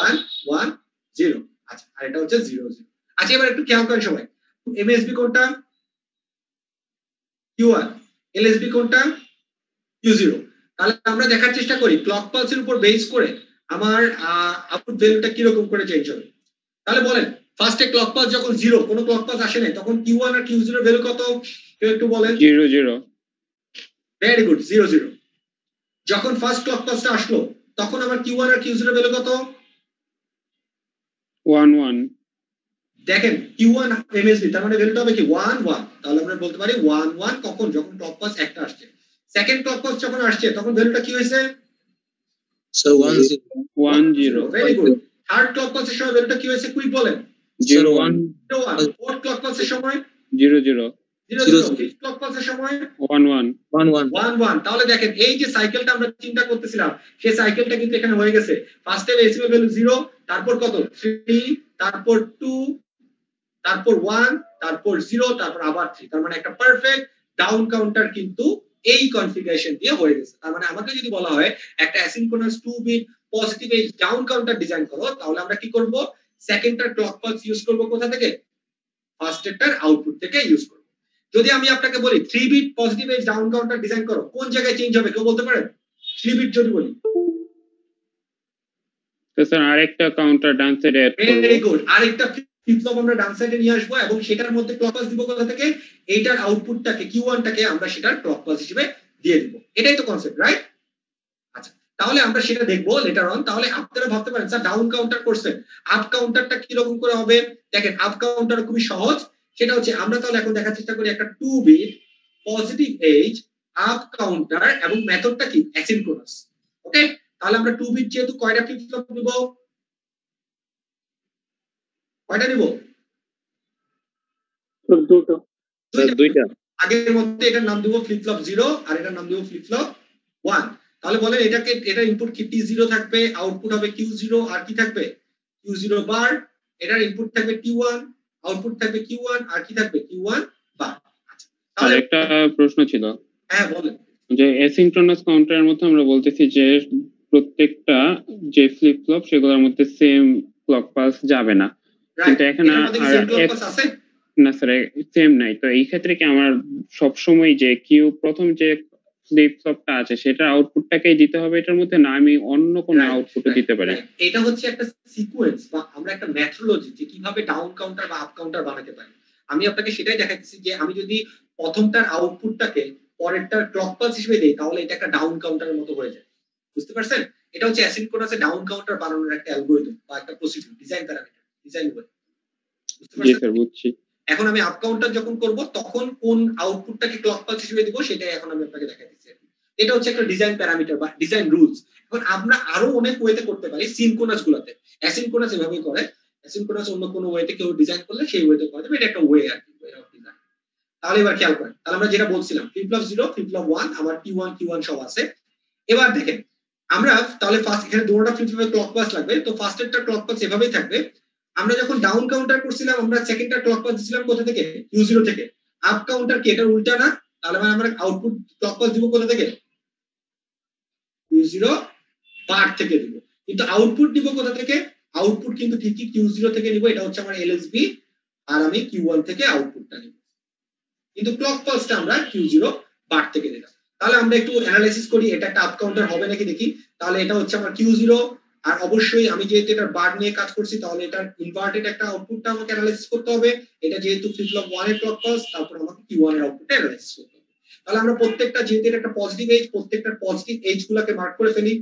1, 1, 0। আচ্ছা, আর এটা হচ্ছে 0, 0। আচ্ছা, এবার একটু খেয়াল করেন সবাই, এমএসবি কোনটা Q1, এলএসবি কোনটা Q0। তাহলে আমরা দেখার চেষ্টা করি ক্লক পালসের উপর বেস করে আমার আউটপুট ভ্যালুটা কি রকম করে চেঞ্জ হবে। তাহলে বলেন ফার্স্টে ক্লক পালস যখন 0, কোনো ক্লক পালস আসে না, তখন Q1 আর Q0 এর ভ্যালু কত কেউ একটু বলেন। 0 0 ভেরি গুড 0 0। যখন ফার্স্ট ক্লক পালসটা আসলো তখন আমার Q1 আর Q0 এর ভ্যালু কত 1 1। দেখেন Q1 এমএসবি, তার মানে ভ্যালুটা হবে কি 1 1। তাহলে আমরা বলতে পারি 1 1 কখন, যখন ক্লক পালস একটা আসছে। সেকেন্ড ক্লক পালস যখন আসছে তখন ভ্যালুটা কি হয়েছে So 1 1 0। Very good. Third clock পালসের সময় ভ্যালুটা কি হয়েছে কুইক বলেন 0 1 0 1। ফোর্থ ক্লক পালসের সময় 0 0 0 0। ফিফথ ক্লক পালসের সময় 1 1 1 1 1 1। তাহলে দেখেন এই যে সাইকেলটা আমরা চিন্তা করতেছিলাম সেই সাইকেলটা কিন্তু এখানে হয়ে গেছে। ফার্স্টে এসিএম ভ্যালু 0, তারপর কত 3, তারপর 2, তারপর 1, তারপর 0, তারপর আবার 3। তার মানে একটা পারফেক্ট ডাউন কাউন্টার কিন্তু এই কনফিগারেশন দিয়ে হয়ে গেছে। তার মানে আমাকে যদি বলা হয় একটা asynchronous 2 bit positive edge down counter design করো, তাহলে আমরা কি করব, সেকেন্ডটার ক্লক পালস ইউজ করব কোথা থেকে, ফার্স্টেরটার আউটপুট থেকে ইউজ করব। যদি আমি আপনাকে বলি 3 bit positive edge down counter design করো, কোন জায়গায় চেঞ্জ হবে কেউ বলতে পারেন? 3 বিট যদি বলি তো স্যার আরেকটা কাউন্টার ডান সাইডে অ্যাড করব। ভেরি গুড, আরেকটা ফ্লিপ ফ্লপ আমরা ডান সাইডে নিয়ে আসবো এবং সেটার মধ্যে ক্লক পালস দিব কোথা থেকে, এইটার আউটপুটটাকে Q1 টাকে আমরা সেটার ক্লক পালস হিসেবে দিয়ে দিব। এটাই তো কনসেপ্ট, রাইট? আচ্ছা, তাহলে আমরা সেটা দেখবো লেটার অন। তাহলে আপনারা ভাবতে পারেন স্যার ডাউন কাউন্টার করছেন, আপ কাউন্টারটা কি রকম করে হবে? দেখেন আপ কাউন্টার খুবই সহজ, সেটা হচ্ছে আমরা তাহলে এখন দেখার চেষ্টা করি একটা 2 bit positive edge up counter এবং মেথডটা কি অ্যাসিনক্রোনাস। ওকে, তাহলে আমরা 2 বিট যেহেতু কয়টা ফ্লিপ ফ্লপ নিব, কয়টা নিব? দুইটা। আগের মধ্যে এটার নাম দিব ফ্লিপ ফ্লপ 0 আর এটার নাম দিব ফ্লিপ ফ্লপ 1। তাহলে বলেন এটাকে, এটা ইনপুট কি T0 থাকবে, আউটপুট হবে Q0, আর কি থাকবে Q0 বার। এটার ইনপুট থাকবে T1, আউটপুট থাকবে Q1, আর কি থাকবে Q1 বার। আচ্ছা, আর তাহলে একটা প্রশ্ন ছিল, হ্যাঁ বলেন। যে অ্যাসিনক্রোনাস কাউন্টারের মধ্যে আমরা বলতেছি যে প্রত্যেকটা যে ফ্লিপ ফ্লপ সেগুলোর মধ্যে সেম ক্লক পালস যাবে না, কিন্তু রাইট, এখানে এটার মধ্যে কি আর সেম ক্লক পালস আছে? না স্যার সেম নাই, তো এই ক্ষেত্রে কি আমার সবসময় যে কিউ প্রথম যে ফ্লিপ ফ্লপটা আছে সেটা আউটপুটটাকেই দিতে হবে এটার মধ্যে, না আমি অন্য কোনো আউটপুটও দিতে পারি? এটা হচ্ছে একটা সিকোয়েন্স বা আমরা একটা মেথোডোলজি যে কিভাবে ডাউন কাউন্টার বা আপ কাউন্টার বানাতে পারি। আমি আপনাকে সেটাই দেখাচ্ছি যে আমি যদি প্রথমটার আউটপুটটাকে পরেরটার ক্লক পালস হিসেবে দেই তাহলে এটা একটা ডাউন কাউন্টারের মতো হয়ে যায়। বুঝতে পারছেন? এটা হচ্ছে অ্যাসিনক্রোনাসে ডাউন কাউন্টার বানানোর একটা অ্যালগরিদম বা একটা procedure, design parameter, design way. বুঝতে জি পারছেন? স্যার বুঝছি। এখন আমি আপ কাউন্টার যখন করব তখন কোন আউটপুটটাকে ক্লক পালস হিসেবে দিব সেটাই এখন আমি আপনাকে দেখাই দিচ্ছি। এটা হচ্ছে একটা ডিজাইন প্যারামিটার বা ডিজাইন রুলস। এখন আমরা আরো অনেক ওয়েতে করতে পারি সিনক্রোনাস গুলাতে। অ্যাসিনক্রোনাস এভাবেই করে, অ্যাসিনক্রোনাস অন্য কোনো ওয়েতে কেউ ডিজাইন করলে সেই ওয়েতে করা যাবে। এটা একটা ওয়ে আর কি, ওয়ে অফ ডিজাইন। তাহলে এবার খেয়াল করেন, তাহলে আমরা যেটা বলছিলাম ফ্লিপ ফ্লপ 0 ফ্লিপ ফ্লপ 1 আমার Q1 Q1 সব আছে। এবার দেখেন আমরা তাহলে ফার্স্ট এখানে দুটোটা ফ্লিপ ফ্লপে ক্লক পালস লাগবে, তো ফার্স্ট এরটা ক্লক পালস এভাবেই থাকবে। আমরা যখন ডাউন কাউন্টার করছিলাম আমরা সেকেন্ডটা ক্লক পালস দিছিলাম কোথা থেকে? Q0 থেকে। আপ কাউন্টার কি এটা উল্টা না? তাহলে আমরা আউটপুট ক্লক পালস দিব কোথা থেকে? Q0 বার থেকে দিব। কিন্তু আউটপুট দিব কোথা থেকে? আউটপুট কিন্তু ঠিকই Q0 থেকে নিব, এটা হচ্ছে আমার LSB, আর আমি Q1 থেকে আউটপুটটা নিব। কিন্তু ক্লক পালসটা আমরা Q0 বার থেকে দিলাম। তাহলে আমরা একটু অ্যানালাইসিস করি এটা একটা আপ কাউন্টার হবে নাকি দেখি। তাহলে এটা হচ্ছে আমার Q0, আর অবশ্যই আমি যেহেতু এটা বার নিয়ে কাজ করছি তাহলে এটার ইনভার্টেড একটা আউটপুটটা আমাকে অ্যানালাইসিস করতে হবে। এটা যেহেতু ফ্লিপ ফ্লপ 1 এর ক্লক পালস, তারপর আমাকে Q1 এর আউটপুটটা অ্যানালাইসিস করতে হবে। তাহলে আমরা প্রত্যেকটা যেহেতু এটা একটা পজিটিভ এজ, প্রত্যেকটা পজিটিভ এজ গুলোকে মার্ক করে ফেলি।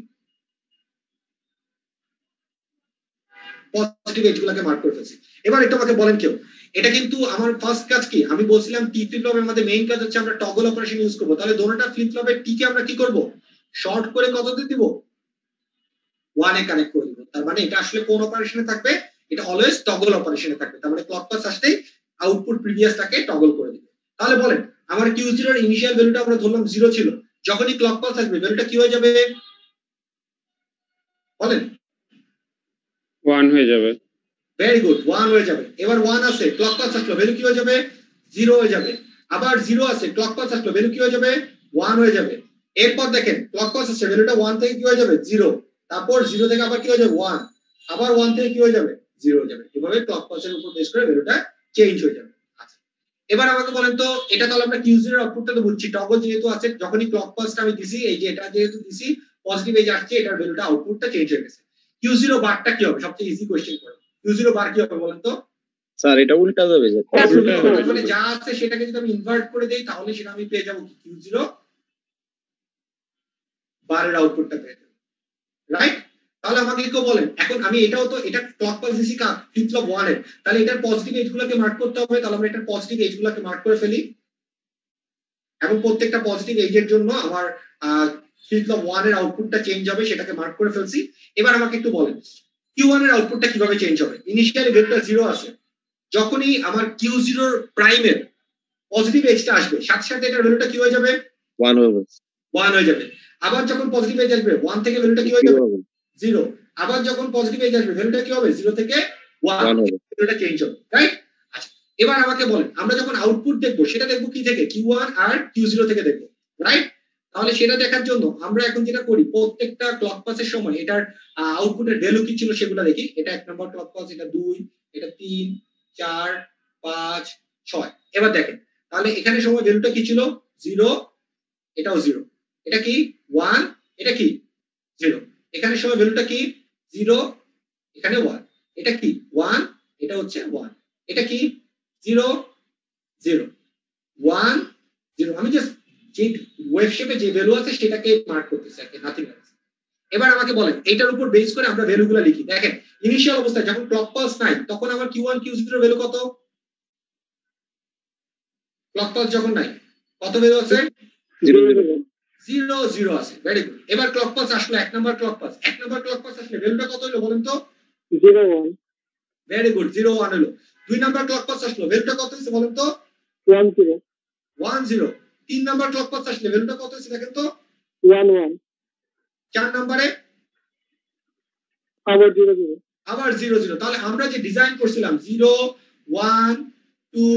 পজিটিভ এজ গুলোকে মার্ক করে ফেলছি। এবার একটু আমাকে বলেন কেউ, এটা কিন্তু আমার ফার্স্ট কাজ কি? আমি বলছিলাম টি ফ্লিপ ফ্লপের মধ্যে মেইন কাজ হচ্ছে আমরা টগল অপারেশন ইউজ করব। তাহলে দোনোটা ফ্লিপ ফ্লপের টি কে আমরা কি করব? শর্ট করে কততে দিব? 1 এ কানেক্ট করে দিব। তার মানে এটা আসলে কোন অপারেশনে থাকবে? এটা অলওয়েজ টগল অপারেশনে থাকবে। তার মানে ক্লক পালস আসলেই আউটপুট প্রিভিয়াসটাকে টগল করে দিবে। তাহলে বলেন আমার Q0 এর ইনিশিয়াল ভ্যালুটা আমরা ধরলাম 0 ছিল, যখনই ক্লক পালস আসবে ভ্যালুটা কি হয়ে যাবে? বলেন। 1 হয়ে যাবে। ভেরি গুড, 1 হয়ে যাবে। এবার 1 আছে, ক্লক পালস আসলো, ভ্যালু কি হয়ে যাবে? 0 হয়ে যাবে। আবার 0 আছে, ক্লক পালস আসলো, ভ্যালু কি হয়ে যাবে? 1 হয়ে যাবে। এরপর দেখেন ক্লক পালস আসছে, ভ্যালুটা 1 থেকে কি হয়ে যাবে? 0। তারপর 0 থেকে আবার কি হয়ে যাবে? 1। আবার 1 থেকে কি হয়ে যাবে? 0 হয়ে যাবে। এভাবে ক্লক পালসের উপর বেস করে ভ্যালুটা চেঞ্জ হয়ে যাবে। আচ্ছা, এবার আমাকে বলেন তো এটা তাহলে আমরা Q0 এর আউটপুটটা তো বুঝছি, টগল যেহেতু আছে যখনই ক্লক পালসটা আমি দিছি, এই যে এটা যেহেতু দিছি পজিটিভ এজ আসছে, এটার ভ্যালুটা আউটপুটটা চেঞ্জ হয়ে গেছে। Q0 বারটা কি হবে? সবচেয়ে ইজি কোশ্চেন করে। Q0 বার কি হবে বলেন তো? স্যার এটা উল্টা যাবে যে মানে যা আছে সেটাকে যদি আমি ইনভার্ট করে দেই তাহলে সেটা আমি পেয়ে যাব কি? Q0 বারের আউটপুটটা পেয়ে যাব। রাইট? তাহলে আমাকে কেউ বলেন এখন আমি এটাও তো এটা ক্লক পালস দিছি কার? ফ্লিপ ফ্লপ 1 এর। তাহলে এটার পজিটিভ এজ গুলোকে মার্ক করতে হবে। তাহলে আমরা এটার পজিটিভ এজ গুলোকে মার্ক করে ফেলি এবং প্রত্যেকটা পজিটিভ এজ এর জন্য আমার ফ্লিপ ফ্লপ 1 এর আউটপুটটা চেঞ্জ হবে, সেটাকে মার্ক করে ফেলছি। এবার আমাকে একটু বলেন Q1 এর আউটপুটটা কিভাবে চেঞ্জ হবে? ইনিশিয়ালি ভ্যালুটা 0 আছে, যখনই আমার Q0 প্রাইমের পজিটিভ এজটা আসবে সাথে সাথে এটার ভ্যালুটা কি হয়ে যাবে? 1 হবে। 1 হয়ে যাবে। আবার যখন পজিটিভ এজ আসবে 1 থেকে ভ্যালুটা কি হয়ে যাবে? 0। আবার যখন পজিটিভ এজ আসবে ভ্যালুটা কি হবে? 0 থেকে 1 হবে। ভ্যালুটা চেঞ্জ হবে। রাইট? আচ্ছা, এবার আমাকে বলেন আমরা যখন আউটপুট দেখব সেটা দেখব কি থেকে? Q1 আর Q0 থেকে দেখব। রাইট? তাহলে সেটা দেখার জন্য আমরা এখন যেটা করি প্রত্যেকটা ক্লক পালসের সময় এটার আউটপুটের ভ্যালু কি ছিল সেগুলো দেখি। এটা 1 নম্বর ক্লক পালস, এটা 2, এটা 3, 4, 5, 6। এবার দেখেন তাহলে এখানে সময় ভ্যালুটা কি ছিল? 0, এটাও 0। এটা কি? 1, এটা কি? 0। এখানে সময় ভ্যালুটা কি? 0, এখানে 1। এটা কি? 1, এটা হচ্ছে 1। এটা কি? 0, 0, 1, 0। আমি জাস্ট যে ওয়েভ শেপে যে ভ্যালু আছে সেটাকে মার্ক করতেছি আর কি, নাথিং এলস। এবার আমাকে বলেন এইটার উপর বেস করে আমরা ভ্যালুগুলো লিখি। দেখেন ইনিশিয়াল অবস্থায় যখন ক্লক পালস নাই তখন আমার Q1 Q0 এর ভ্যালু কত? ক্লক পালস যখন নাই কত ভ্যালু আছে? 0, 0 আছে। Very good. এবার ক্লক পালস আসলো 1 number clock pulse. 1 number clock pulse আসলে ভ্যালুটা কত হলো বলেন তো? 0 1। ভেরি গুড, 0 1 হলো। 2 নাম্বার ক্লক পালস আসলো, ভ্যালুটা কত হইছে বলেন তো? 1 0 1 0। 3 নাম্বার ক্লক পালস আসলে ভ্যালুটা কত হইছে দেখেন তো? 1 1। 4 নম্বরে আবার 0 0। আবার 0 0। তাহলে আমরা যে ডিজাইন করছিলাম 0 1 2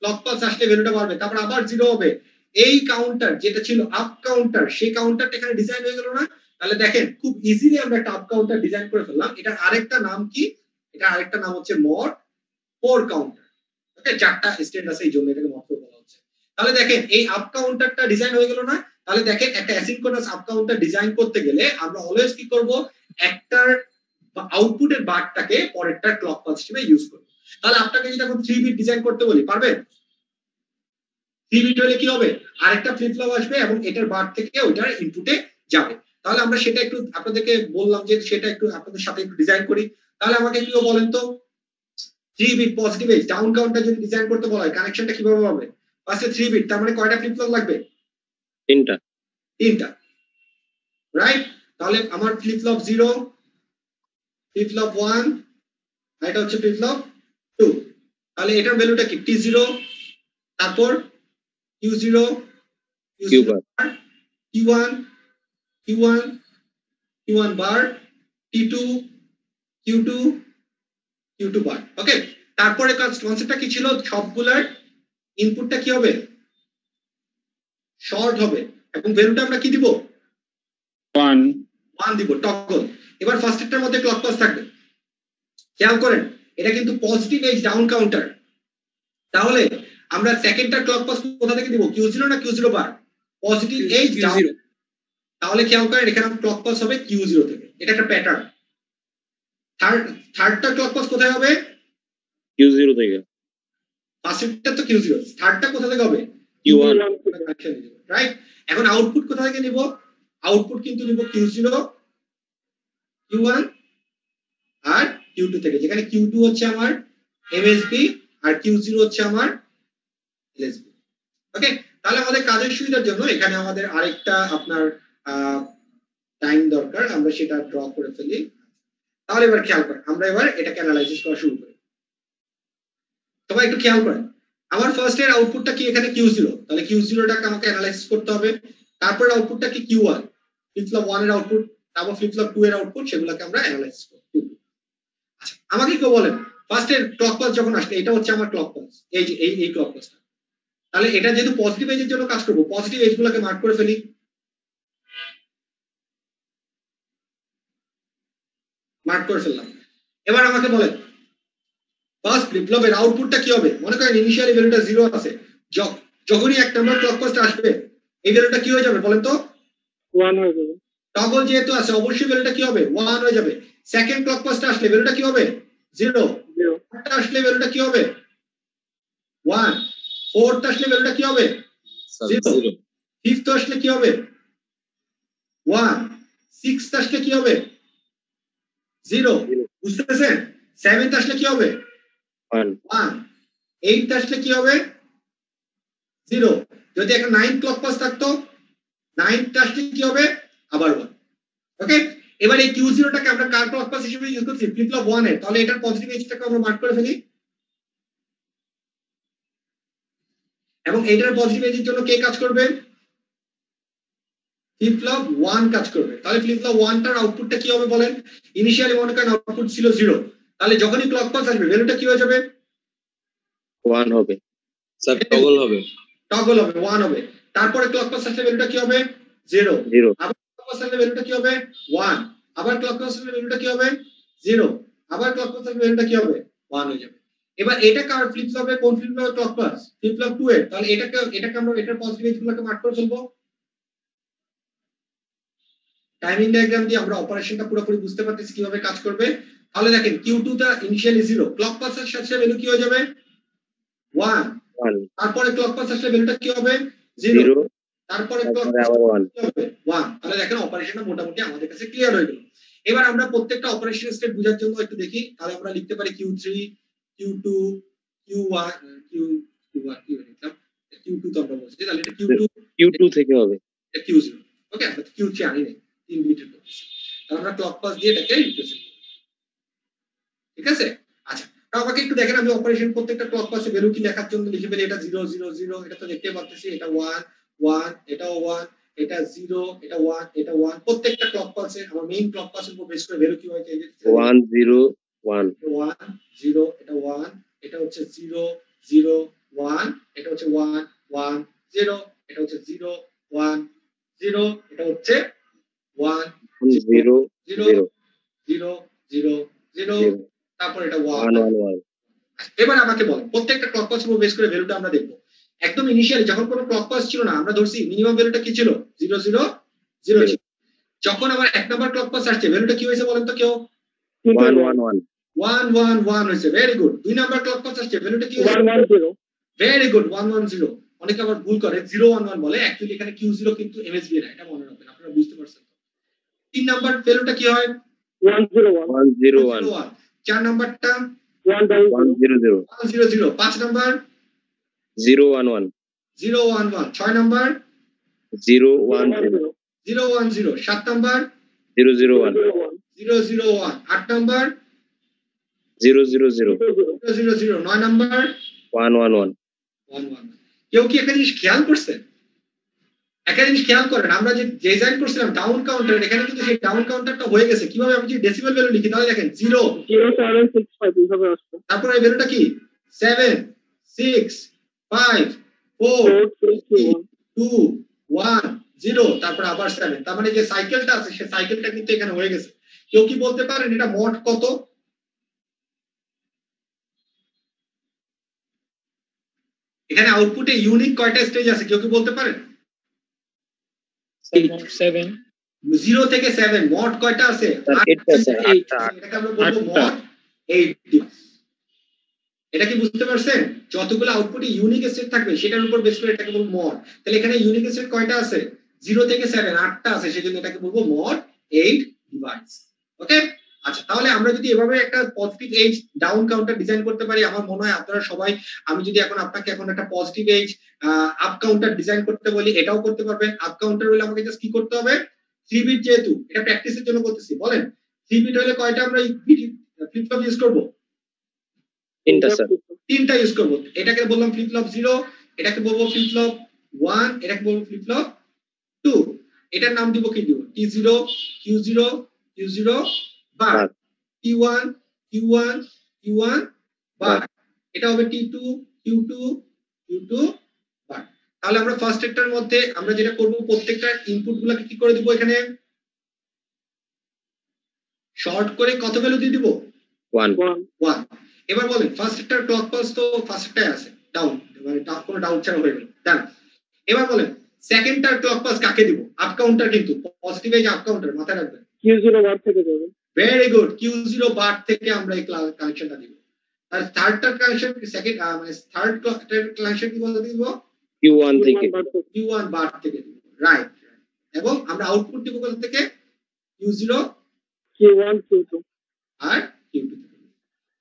ক্লক পালস আসলে ভ্যালুটা বাড়বে, তারপর আবার 0 হবে। এই কাউন্টার যেটা ছিল আপ কাউন্টার, সেই কাউন্টারটা এখানে ডিজাইন হয়ে গেল না? তাহলে দেখেন খুব ইজিলি আমরা একটা আপ কাউন্টার ডিজাইন করে ফেললাম। এটার আরেকটা নাম কি? এটা আরেকটা নাম হচ্ছে মড 4 কাউন্টার। ওকে, 4টা স্টেট আছে, এই জন্য এটাকে মক্র বলা হচ্ছে। তাহলে দেখেন এই আপ কাউন্টারটা ডিজাইন হয়ে গেল না? তাহলে দেখেন একটা অ্যাসিনক্রোনাস আপ কাউন্টার ডিজাইন করতে গেলে আমরা অলওয়েজ কি করব, একটার আউটপুটের বারটাকে পরেরটার ক্লক পালস হিসেবে ইউজ করব। তাহলে আপনাকে যদি এখন 3 বিট ডিজাইন করতে বলি, পারবেন? 3 বিট হলে কি হবে, আরেকটা ফ্লিপ ফ্লপ আসবে এবং এটার বার থেকে ওইটার ইনপুটে যাবে। তাহলে আমরা সেটা একটু আপনাদেরকে বললাম যে সেটা একটু আপনাদের সাথে একটু ডিজাইন করি। তাহলে আমাকে কি বলেন তো, 3 bit positive edge down counter যদি ডিজাইন করতে বলা হয়, কানেকশনটা কিভাবে হবে? ফার্স্টে 3 বিট, তার মানে কয়টা ফ্লিপ ফ্লপ লাগবে? 3টা। রাইট? তাহলে আমার ফ্লিপ ফ্লপ 0, ফ্লিপ ফ্লপ 1, আর এটা হচ্ছে ফ্লিপ ফ্লপ 2। তাহলে এটার ভ্যালুটা কি? T0, তারপর Q0, Q bar, Q1, Q1, Q1 বার, T2, Q2, Q2 বার। ওকে, তারপরে কনসেপ্টটা কি ছিল, সবগুলার ইনপুটটা কি হবে? শর্ট হবে, এবং ভ্যালুটা আমরা কি দিব? 1 দিব, টগল। এবার ফার্স্টেরটার মধ্যে ক্লক পালস থাকবে, খেয়াল করেন এটা কিন্তু পজিটিভ এজ ডাউন কাউন্টার। তাহলে আমরা সেকেন্ডটার ক্লক পালস কোথা থেকে দিব? Q0 না Q0 বার? Positive edge down. তাহলে খেয়াল করেন এখানে ক্লক পালস হবে Q0 থেকে, এটা একটা প্যাটার্ন। থার্ডটা ক্লক পালস কোথায় হবে? Q0 থেকে। ফার্স্টটা তো Q0, থার্ডটা কোথা থেকে হবে? Q1, right? এখন আউটপুট কোথা থেকে নিব? আউটপুট কিন্তু নিব Q0, Q1 আর Q2 থেকে, যেখানে Q2 হচ্ছে আমার MSB আর Q0 হচ্ছে আমার LSB। ওকে, তাহলে আমাদের কাজের সুবিধার জন্য এখানে আমাদের আরেকটা আপনার টাইম দরকার, আমরা সেটা ড্র করে ফেলি। তাহলে এবার খেয়াল করেন, আমরা এবার এটাকে অ্যানালাইসিস করা শুরু করি। সবাই একটু খেয়াল করেন, আমার ফার্স্ট এর আউটপুটটা কি এখানে Q0, তাহলে Q0টাকে আমাকে অ্যানালাইসিস করতে হবে। তারপর আউটপুটটা কি Q1, ফ্লিপ ফ্লপ 1 এর আউটপুট, তারপর ফ্লিপ ফ্লপ 2 এর আউটপুট, সেগুলোকে আমরা অ্যানালাইসিস করব। আচ্ছা, আমাকে কেউ বলেন ফার্স্ট এর ক্লক পালস যখন আসবে, এটা হচ্ছে আমার ক্লক পালস, এই যে এই ক্লক পালসটা। তাহলে এটা যেহেতু পজিটিভ এজের জন্য কাজ করব, পজিটিভ এজগুলোকে মার্ক করে ফেলি। মার্ক করে ফেললাম। এবার আমাকে বলেন ফার্স্ট ফ্লিপ ফ্লপের আউটপুটটা কি হবে? মনে করেন ইনিশিয়ালি ভ্যালুটা 0 আছে, যখনই এক নাম্বার ক্লক পালস আসবে এই ভ্যালুটা কি হয়ে যাবে বলেন তো? 1 হয়ে যাবে। টগল যেহেতু আছে অবশ্যই ভ্যালুটা কি হবে? 1 হয়ে যাবে। সেকেন্ড ক্লক পালসটা আসলে ভ্যালুটা কি হবে? 0। থার্ডটা আসলে ভ্যালুটা কি হবে? 1। ফোর্থ আসলে ভ্যালুটা কি হবে? 0। ফিফথ আসলে কি হবে? 1। সিক্সথ আসলে কি হবে? 0। বুঝতেছেন? সেভেন্থ আসলে কি হবে? 1। এইটথ আসলে কি হবে? 0। যদি একটা 9 ক্লক পালস থাকতো, 9th আসলে কি হবে? আবার 1। ওকে, এবার এই Q0টাকে আমরা কার ক্লক পালস হিসেবে ইউজ করছি? ফ্লিপ ফ্লপ 1 এর। তাহলে এটার পজিটিভ এজটাকে আমরা মার্ক করে ফেলি, এবং এটার পজিটিভ এজের জন্য কে কাজ করবে? ফ্লিপ ফ্লপ 1 কাজ করবে। তাহলে ফ্লিপ ফ্লপ 1 টার আউটপুটটা কি হবে বলেন? ইনিশিয়ালি মনে করেন আউটপুট ছিল 0, তাহলে যখনই ক্লক পালস আসবে ভ্যালুটা কি হয়ে যাবে? 1 হবে। স্যার টগল হবে। টগল হবে, 1 হবে। তারপরে ক্লক পালস আসলে ভ্যালুটা কি হবে? 0। 0। আবার ক্লক পালস আসলে ভ্যালুটা কি হবে? 1। আবার ক্লক পালস আসলে ভ্যালুটা কি হবে? 0। আবার ক্লক পালস আসলে ভ্যালুটা কি হবে? 1 হয়ে যাবে। এবার এটা কার ফ্লিপ ফ্লপে, কোন ফ্লিপ ফ্লপে ক্লক পালস? ফ্লিপ ফ্লপ 2 এর। তাহলে এটাকে আমরা এটার পজিটিভ এজগুলোকে মার্ক করে ফেলবো। টাইমিং ডায়াগ্রাম দিয়ে আমরা অপারেশনটা পুরোপুরি বুঝতে পারতেছি কিভাবে কাজ করবে। তাহলে দেখেন Q2 টা ইনিশিয়ালি 0, ক্লক পালস এর সাথে ভ্যালু কি হয়ে যাবে? 1। তারপরে ক্লক পালস আসলে ভ্যালুটা কি হবে? 0। তারপরে ক্লক পালস আবার 1 কি হবে? 1। তাহলে দেখেন অপারেশনটা মোটামুটি আমাদের কাছে ক্লিয়ার হয়ে গেল। এবার আমরা প্রত্যেকটা অপারেশন স্টেট বোঝার জন্য একটু দেখি। তাহলে আমরা লিখতে পারি Q3, Q2, Q1, Q1 কি লিখলাম? Q2 তো আমরা বলছি, তাহলে এটা Q2 থেকে হবে। এটা Q0। ওকে, আমরা Q3 আনি নাই, 3 বিটের করছি। তাহলে আমরা ক্লক পালস দিয়ে এটাকে রিপ্রেজেন্ট করব। ঠিক আছে? আচ্ছা, তো আমাকে একটু দেখেন আমি অপারেশন প্রত্যেকটা ক্লক পালসে ভ্যালু কি লেখার জন্য লিখে ফেলি। এটা 0 0 0, এটা তো দেখতে পাচ্ছি, এটা 1 1, এটাও 1, এটা 0, এটা 1, এটা 1। প্রত্যেকটা ক্লক পালসে আমার মেইন ক্লক পালসের উপর বেস করে ভ্যালু কি হয়? 1 0 1, 1 0, এটা 1, এটা হচ্ছে 0 0 1, এটা হচ্ছে 1 1 0, এটা হচ্ছে 0 1 0, এটা হচ্ছে 1 0 0 0 0 0, তারপর এটা 1 1 1। এবার আমাকে বলেন প্রত্যেকটা ক্লক পালস উপর বেস করে ভ্যালুটা আমরা দেখবো। একদম ইনিশিয়ালি যখন কোনো ক্লক পালস ছিল না আমরা ধরছি মিনিমাম ভ্যালুটা কি ছিল 0 ছিল। যখন আমার এক নাম্বার ক্লক পালস আসছে ভ্যালুটা কি হয়েছে বলেন তো কেউ? 111 হয়েছে, ভেরি গুড। দুই নাম্বার ক্লক পালস আসছে ভ্যালুটা কি হয়েছে? 110 ভেরি গুড, 110। অনেকে আবার ভুল করে 011 বলে, অ্যাকচুয়ালি এখানে Q0 কিন্তু MSB না, এটা মনে রাখবেন, আপনারা বুঝতে পারছেন। তিন নাম্বার ভ্যালুটা কি হয়? 101 101 চার নাম্বারটা 100 100 100। পাঁচ নাম্বার 011 011। ছয় নাম্বার 010 010। সাত নাম্বার 001 001। আট নাম্বার 000 000। নয় নাম্বার 111 11। কেউ কি একটা জিনিস খেয়াল করছেন? একটা জিনিস খেয়াল করেন, আমরা যে ডিজাইন করছিলাম ডাউন কাউন্টার, এখানে কিন্তু সেই ডাউন কাউন্টারটা হয়ে গেছে। কিভাবে? আমি যদি ডেসিমাল ভ্যালু লিখি তাহলে দেখেন 0, 0765 এইভাবে আসছে। তারপর এই ভ্যালুটা কি 7 6 5 4 3 2 1 0, তারপর আবার 7। তার মানে যে সাইকেলটা আছে সেই সাইকেলটা কিন্তু এখানে হয়ে গেছে। কেউ কি বলতে পারেন এটা মোট কত? এখানে আউটপুটে ইউনিক কয়টা স্টেজ আছে কেউ কি বলতে পারেন? 7 0 থেকে 7 মোট কয়টা আছে? এটাকে আমরা বলবো মোট 8 ডিভাইস। এটা কি বুঝতে পারছেন? যতগুলো আউটপুটে ইউনিক স্টেট থাকবে সেটার উপর বেস করে এটাকে বলবো মোড। তাহলে এখানে ইউনিক স্টেট কয়টা আছে? 0 থেকে 7 8টা আছে, সেজন্য এটাকে বলবো মোড 8 ডিভাইস। ওকে, আচ্ছা, তাহলে আমরা যদি এভাবে একটা positive edge down counter design করতে পারি, আমার মনে হয় আপনারা সবাই, আমি যদি এখন আপনাকে একটা positive edge up counter design করতে বলি এটাও করতে পারবেন। আপ কাউন্টার হলে আমাকে জাস্ট কি করতে হবে? 3 বিট, যেহেতু এটা প্র্যাকটিসের জন্য করতেছি, বলেন 3 বিট হলে কয়টা আমরা ফ্লিপ ফ্লপ ইউজ করব? তিনটা ইউজ করব। এটাকে বললাম ফ্লিপ ফ্লপ 0, এটাকে বলবো ফ্লিপ ফ্লপ 1, এটাকে বলবো ফ্লিপ ফ্লপ 2। এটার নাম দিব কি দিব? T0 Q0 Q0 বার, T1 Q1 Q1 বার, এটা হবে T2 Q2 Q2 বার। তাহলে আমরা ফার্স্ট একটার মধ্যে আমরা যেটা করব, প্রত্যেকটা ইনপুট গুলোকে কি করে দিব? এখানে শর্ট করে কত ভ্যালু দিয়ে দিব? 1। এবার বলেন ফার্স্ট একটার ক্লক পালস তো ফার্স্ট একটাই আছে ডাউন, মানে কোনো ডাউট ছাড়া হয়ে গেল, ডান। এবার বলেন সেকেন্ডটার ক্লক পালস কাকে দিব? আপ কাউন্টার, কিন্তু পজিটিভ এজ আপ কাউন্টার, মাথায় রাখবেন। Q0 বার থেকে যাবে। ভেরি গুড, Q0 বার থেকে আমরা এই কানেকশনটা দিব। আর থার্ডটার কানেকশন সেকেন্ড, মানে থার্ড কানেকশন কি বলতে দিব? Q1 থেকে Q1 বার থেকে দিব, রাইট। এবং আমরা আউটপুট দিব কোথা থেকে? Q0 Q1 Q2 আর Q2 থেকে।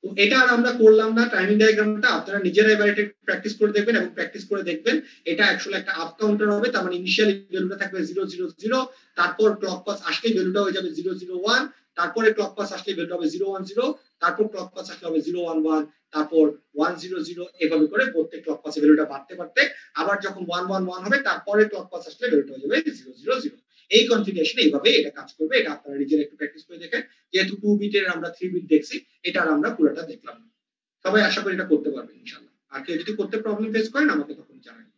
তো এটা আর আমরা করলাম না টাইমিং ডায়াগ্রামটা, আপনারা নিজেরাই এবার এটা প্র্যাকটিস করে দেখবেন, এবং প্র্যাকটিস করে দেখবেন এটা অ্যাকচুয়ালি একটা আপ কাউন্টার হবে। তার মানে ইনিশিয়ালি ভ্যালুটা থাকবে 000, তারপর ক্লক পাস আসলেই ভ্যালুটা হয়ে যাবে 001, তারপরে ক্লক পাস আসলেই ভ্যালুটা হবে 010, তারপর ক্লক পাস আসলে হবে 011, তারপর 100, এভাবে করে প্রত্যেক ক্লক পাসে ভ্যালুটা বাড়তে বাড়তে আবার যখন 111 হবে তারপরে ক্লক পাস আসলে ভ্যালুটা হয়ে যাবে 000। এই কনফিগারেশনে এইভাবে এটা কাজ করবে। এটা আপনারা নিজেরা একটু প্র্যাকটিস করে দেখেন। যেহেতু 2 বিটের আমরা 3 বিট দেখছি, এটা আমরা পুরোটা দেখলাম। সবাই আশা করি এটা করতে পারবেন ইনশাআল্লাহ। আর কেউ যদি করতে প্রবলেম ফেস করেন আমাকে তখন জানাবেন।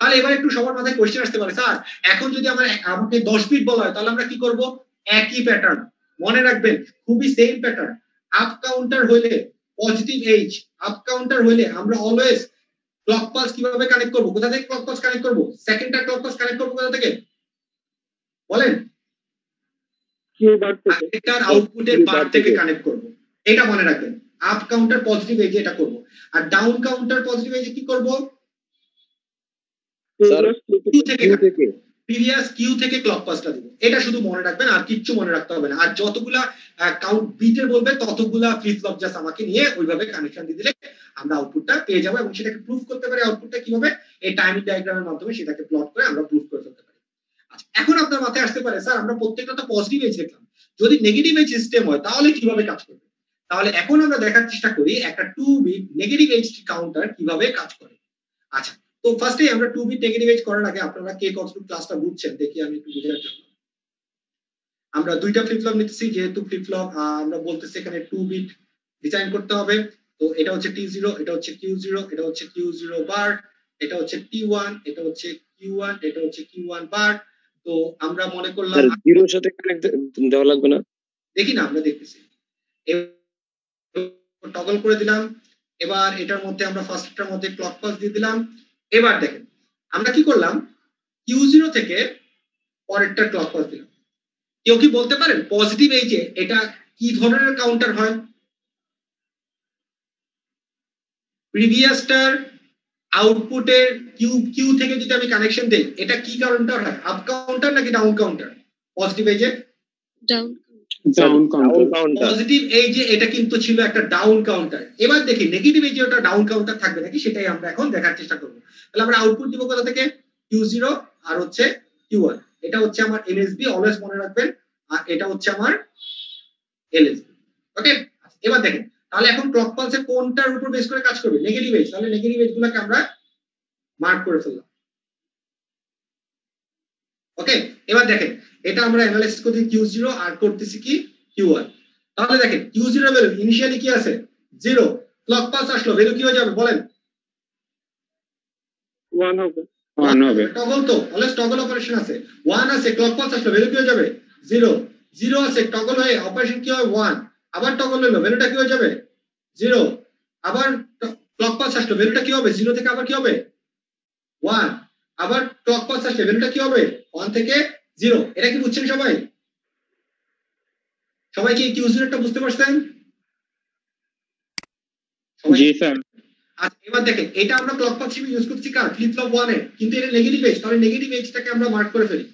তাহলে এবার একটু সবার মাথায় কোশ্চেন আসতে পারে, স্যার এখন যদি আমাকে 10 বিট বলা হয় তাহলে আমরা কি করব? একই প্যাটার্ন, মনে রাখবেন, খুবই সেম প্যাটার্ন। আপ কাউন্টার হইলে পজিটিভ এজ, আপ কাউন্টার হইলে আমরা অলওয়েজ ক্লক পালস কিভাবে কানেক্ট করব? কোথা থেকে ক্লক পালস কানেক্ট করব? সেকেন্ডটা ক্লক পালস কানেক্ট করব কোথা থেকে বলেন? Q বার থেকে। এটার আউটপুটের বার থেকে কানেক্ট করব, এটা মনে রাখবেন। আপ কাউন্টার পজিটিভ এজে এটা করব, আর ডাউন কাউন্টার পজিটিভ এজে কি করব? প্রিভিয়াস কিউ থেকে ক্লক পাসটা দিব। এটা শুধু মনে রাখবেন, আর কিচ্ছু মনে রাখতে হবে না। আর যতগুলা কাউন্ট বিটের বলবে ততগুলা ফ্লিপ ফ্লপ জাস্ট আমাকে নিয়ে ওইভাবে কানেকশন দিয়ে দিলে আমরা আউটপুটটা পেয়ে যাবো, এবং সেটাকে প্রুফ করতে পারি। আউটপুটটা কিভাবে? এই টাইমিং ডায়াগ্রামের মাধ্যমে সেটাকে প্লট করে আমরা প্রুফ করে ফেলতে পারি। আচ্ছা, এখন আপনার মাথায় আসতে পারে, স্যার আমরা প্রত্যেকটা তো পজিটিভ এজ দেখলাম, যদি নেগেটিভ এজ সিস্টেম হয় তাহলে কিভাবে কাজ করবে? তাহলে এখন আমরা দেখার চেষ্টা করি একটা 2 বিট নেগেটিভ এজ কাউন্টার কিভাবে কাজ করে। আচ্ছা, তো ফার্স্টে আমরা 2 বিট নেগেটিভ এজ করার আগে আপনারা কে কতটুকু ক্লাসটা বুঝছেন দেখি আমি একটু বোঝার জন্য। আমরা দুইটা ফ্লিপ ফ্লপ নিতেছি, যেহেতু ফ্লিপ ফ্লপ আমরা বলতেছি এখানে 2 বিট ডিজাইন করতে হবে। তো এটা হচ্ছে T0, এটা হচ্ছে Q0, এটা হচ্ছে Q0 বার, এটা হচ্ছে T1, এটা হচ্ছে Q1, এটা হচ্ছে Q1 বার। তো আমরা মনে করলাম 0 এর সাথে কানেক্ট দেওয়া লাগবে না? দেখি না, আমরা দেখতেছি। টগল করে দিলাম এবার এটার মধ্যে আমরা ফার্স্টটার মধ্যে ক্লক পাস দিয়ে দিলাম। এবার দেখেন আমরা কি করলাম, Q0 থেকে পরেরটা ক্লক পাস দিলাম। কেউ কি বলতে পারেন পজিটিভ এই যে এটা কি ধরনের কাউন্টার হয়? প্রিভিয়াসটার আউটপুটের কিউ থেকে যদি আমি কানেকশন দেই, এটা কি কাউন্টার হয়? আপ কাউন্টার নাকি ডাউন কাউন্টার? পজিটিভ এই যে ডাউন কাউন্টার। পজিটিভ এই যে এটা কিন্তু ছিল একটা ডাউন কাউন্টার। এবার দেখি নেগেটিভ এই যে ওটা ডাউন কাউন্টার থাকবে নাকি, সেটাই আমরা এখন দেখার চেষ্টা করব। তাহলে আমরা আউটপুট দিব কোথা থেকে? Q0 আর হচ্ছে Q1। এটা হচ্ছে আমার NSB, অলওয়েজ মনে রাখবেন, আর এটা হচ্ছে আমার LSB। ওকে, এবার দেখেন তাহলে এখন ক্লক পালসে কোনটার উপর বেস করে কাজ করবে? Negative edge. তাহলে নেগেটিভ এজ গুলোকে আমরা মার্ক করে ফেললাম। ওকে, এবার দেখেন এটা আমরা অ্যানালাইসিস করছি Q0 আর করতেছি কি Q1। তাহলে দেখেন Q0 ভ্যালু ইনিশিয়ালি কি আছে? 0। ক্লক পালস আসলো, ভ্যালু কি হয়ে যাবে বলেন? 1 হবে। 1 হবে। টগল তো অলওয়েজ টগল অপারেশন আছে। 1 আছে, ক্লক পালস আসলো, ভ্যালু কি হয়ে যাবে? 0। 0 আছে, টগল হয়ে অপারেশন কি হয়? 1। আবার টগল হলো, ভ্যালুটা কি হয়ে যাবে? 0। আবার ক্লক পালস আসলো, ভ্যালুটা কি হবে? 0 থেকে আবার কি হবে? 1। আবার ক্লক পালস আসলে ভ্যালুটা কি হবে? 1 থেকে 0। এটা কি বুঝছেন সবাই? সবাই কি Q0 টা বুঝতে পারছেন? জি স্যার। আচ্ছা এবার দেখেন এটা আমরা ক্লক পালস হিসেবে ইউজ করছি কার? ফ্লিপ ফ্লপ 1 এর, কিন্তু এটা নেগেটিভ এজ। তাহলে নেগেটিভ এজটাকে আমরা মার্ক করে ফেলি।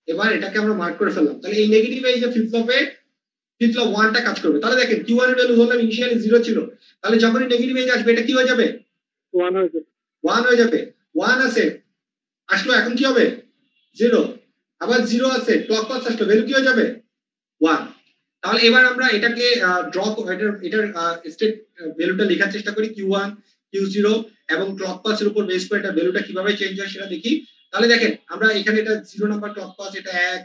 এবার এটাকে আমরা মার্ক করে ফেললাম। তাহলে এই নেগেটিভ এজে ফ্লিপ ফ্লপ 1 টা কাজ করবে। তাহলে দেখেন Q1 এর ভ্যালু ধরলাম ইনিশিয়ালি 0 ছিল, তাহলে যখনই নেগেটিভ এজ আসবে এটা কি হয়ে যাবে? 1 হয়ে যাবে। 1 হয়ে যাবে। 1 আছে আসলো, এখন কি হবে? 0। আবার 0 আছে, ক্লক পালস আসলো, ভ্যালু কি হয়ে যাবে? 1। তাহলে এবার আমরা এটাকে ড্র এটার স্টেট ভ্যালুটা লেখার চেষ্টা করি, Q1 Q0 এবং ক্লক পালসের উপর বেস করে এটা ভ্যালুটা কিভাবে চেঞ্জ হয় সেটা দেখি। তাহলে দেখেন আমরা এখানে এটা 0 নাম্বার ক্লক পালস, এটা 1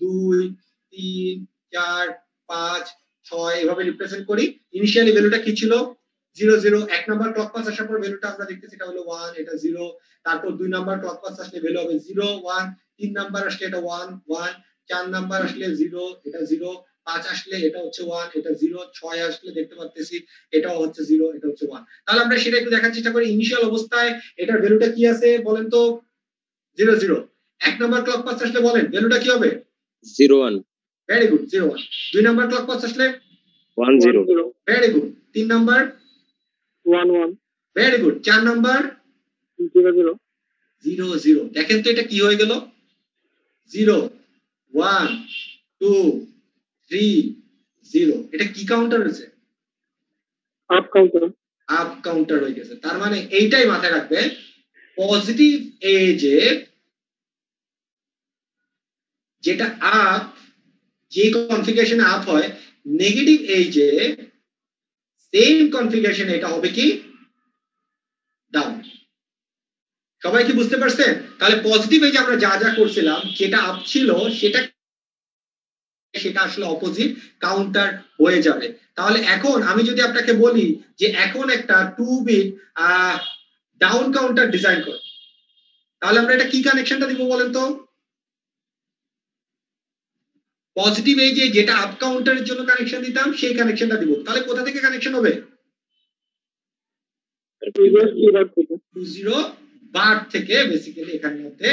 2 3 4 5 6 এভাবে রিপ্রেজেন্ট করি। ইনিশিয়ালি ভ্যালুটা কি ছিল? 0 0। এক নাম্বার ক্লক পালস আসার পর ভ্যালুটা আমরা দেখতেছি এটা হলো 1, এটা 0। তারপর 2 নাম্বার ক্লক পালস আসলে ভ্যালু হবে 0 1। 3 নাম্বার আসলে এটা 1 1। 4 নাম্বার আসলে 0, এটা 0। 5 আসলে এটা হচ্ছে 1, এটা 0। 6 আসলে দেখতে পাচ্ছি এটাও হচ্ছে 0, এটা হচ্ছে 1। তাহলে আমরা সেটা একটু দেখার চেষ্টা করি। ইনিশিয়াল অবস্থায় এটার ভ্যালুটা কি আছে বলেন তো? 0 0। এক নাম্বার ক্লক পালস আসলে বলেন ভ্যালুটা কি হবে? 0 1 very good, 0 1। 2 number clock pulse আসলে 1 0 very good. 3 number 1 1 very good. 4 number 0 0 0 0। দেখেন তো এটা কি হয়ে গেল? 0 1 2 3 0। এটা কি কাউন্টার হয়েছে? Up counter. আপ কাউন্টার হয়ে গেছে। তার মানে এইটাই মাথায় রাখবে, পজিটিভ এজে যেটা আপ, যে কনফিগারেশন আপ হয়, নেগেটিভ এজে সেম কনফিগারেশন এটা হবে কি ডাউন। সবাই কি বুঝতে পারছেন? তাহলে পজিটিভ এজে আমরা যা যা করছিলাম, যেটা আপ ছিল সেটা আসলে অপোজিট কাউন্টার হয়ে যাবে। তাহলে এখন আমি যদি আপনাকে বলি যে এখন একটা 2 বিট ডাউন কাউন্টার ডিজাইন করো, তাহলে আমরা এটা কি কানেকশনটা দিব বলেন তো? পজিটিভ এই যে যেটা আপ কাউন্টারের জন্য কানেকশন দিতাম সেই কানেকশনটা দিব। তাহলে কোথা থেকে কানেকশন হবে? প্রিভিয়াস কিউবার থেকে। Q0 বার থেকে বেসিক্যালি এখানের মধ্যে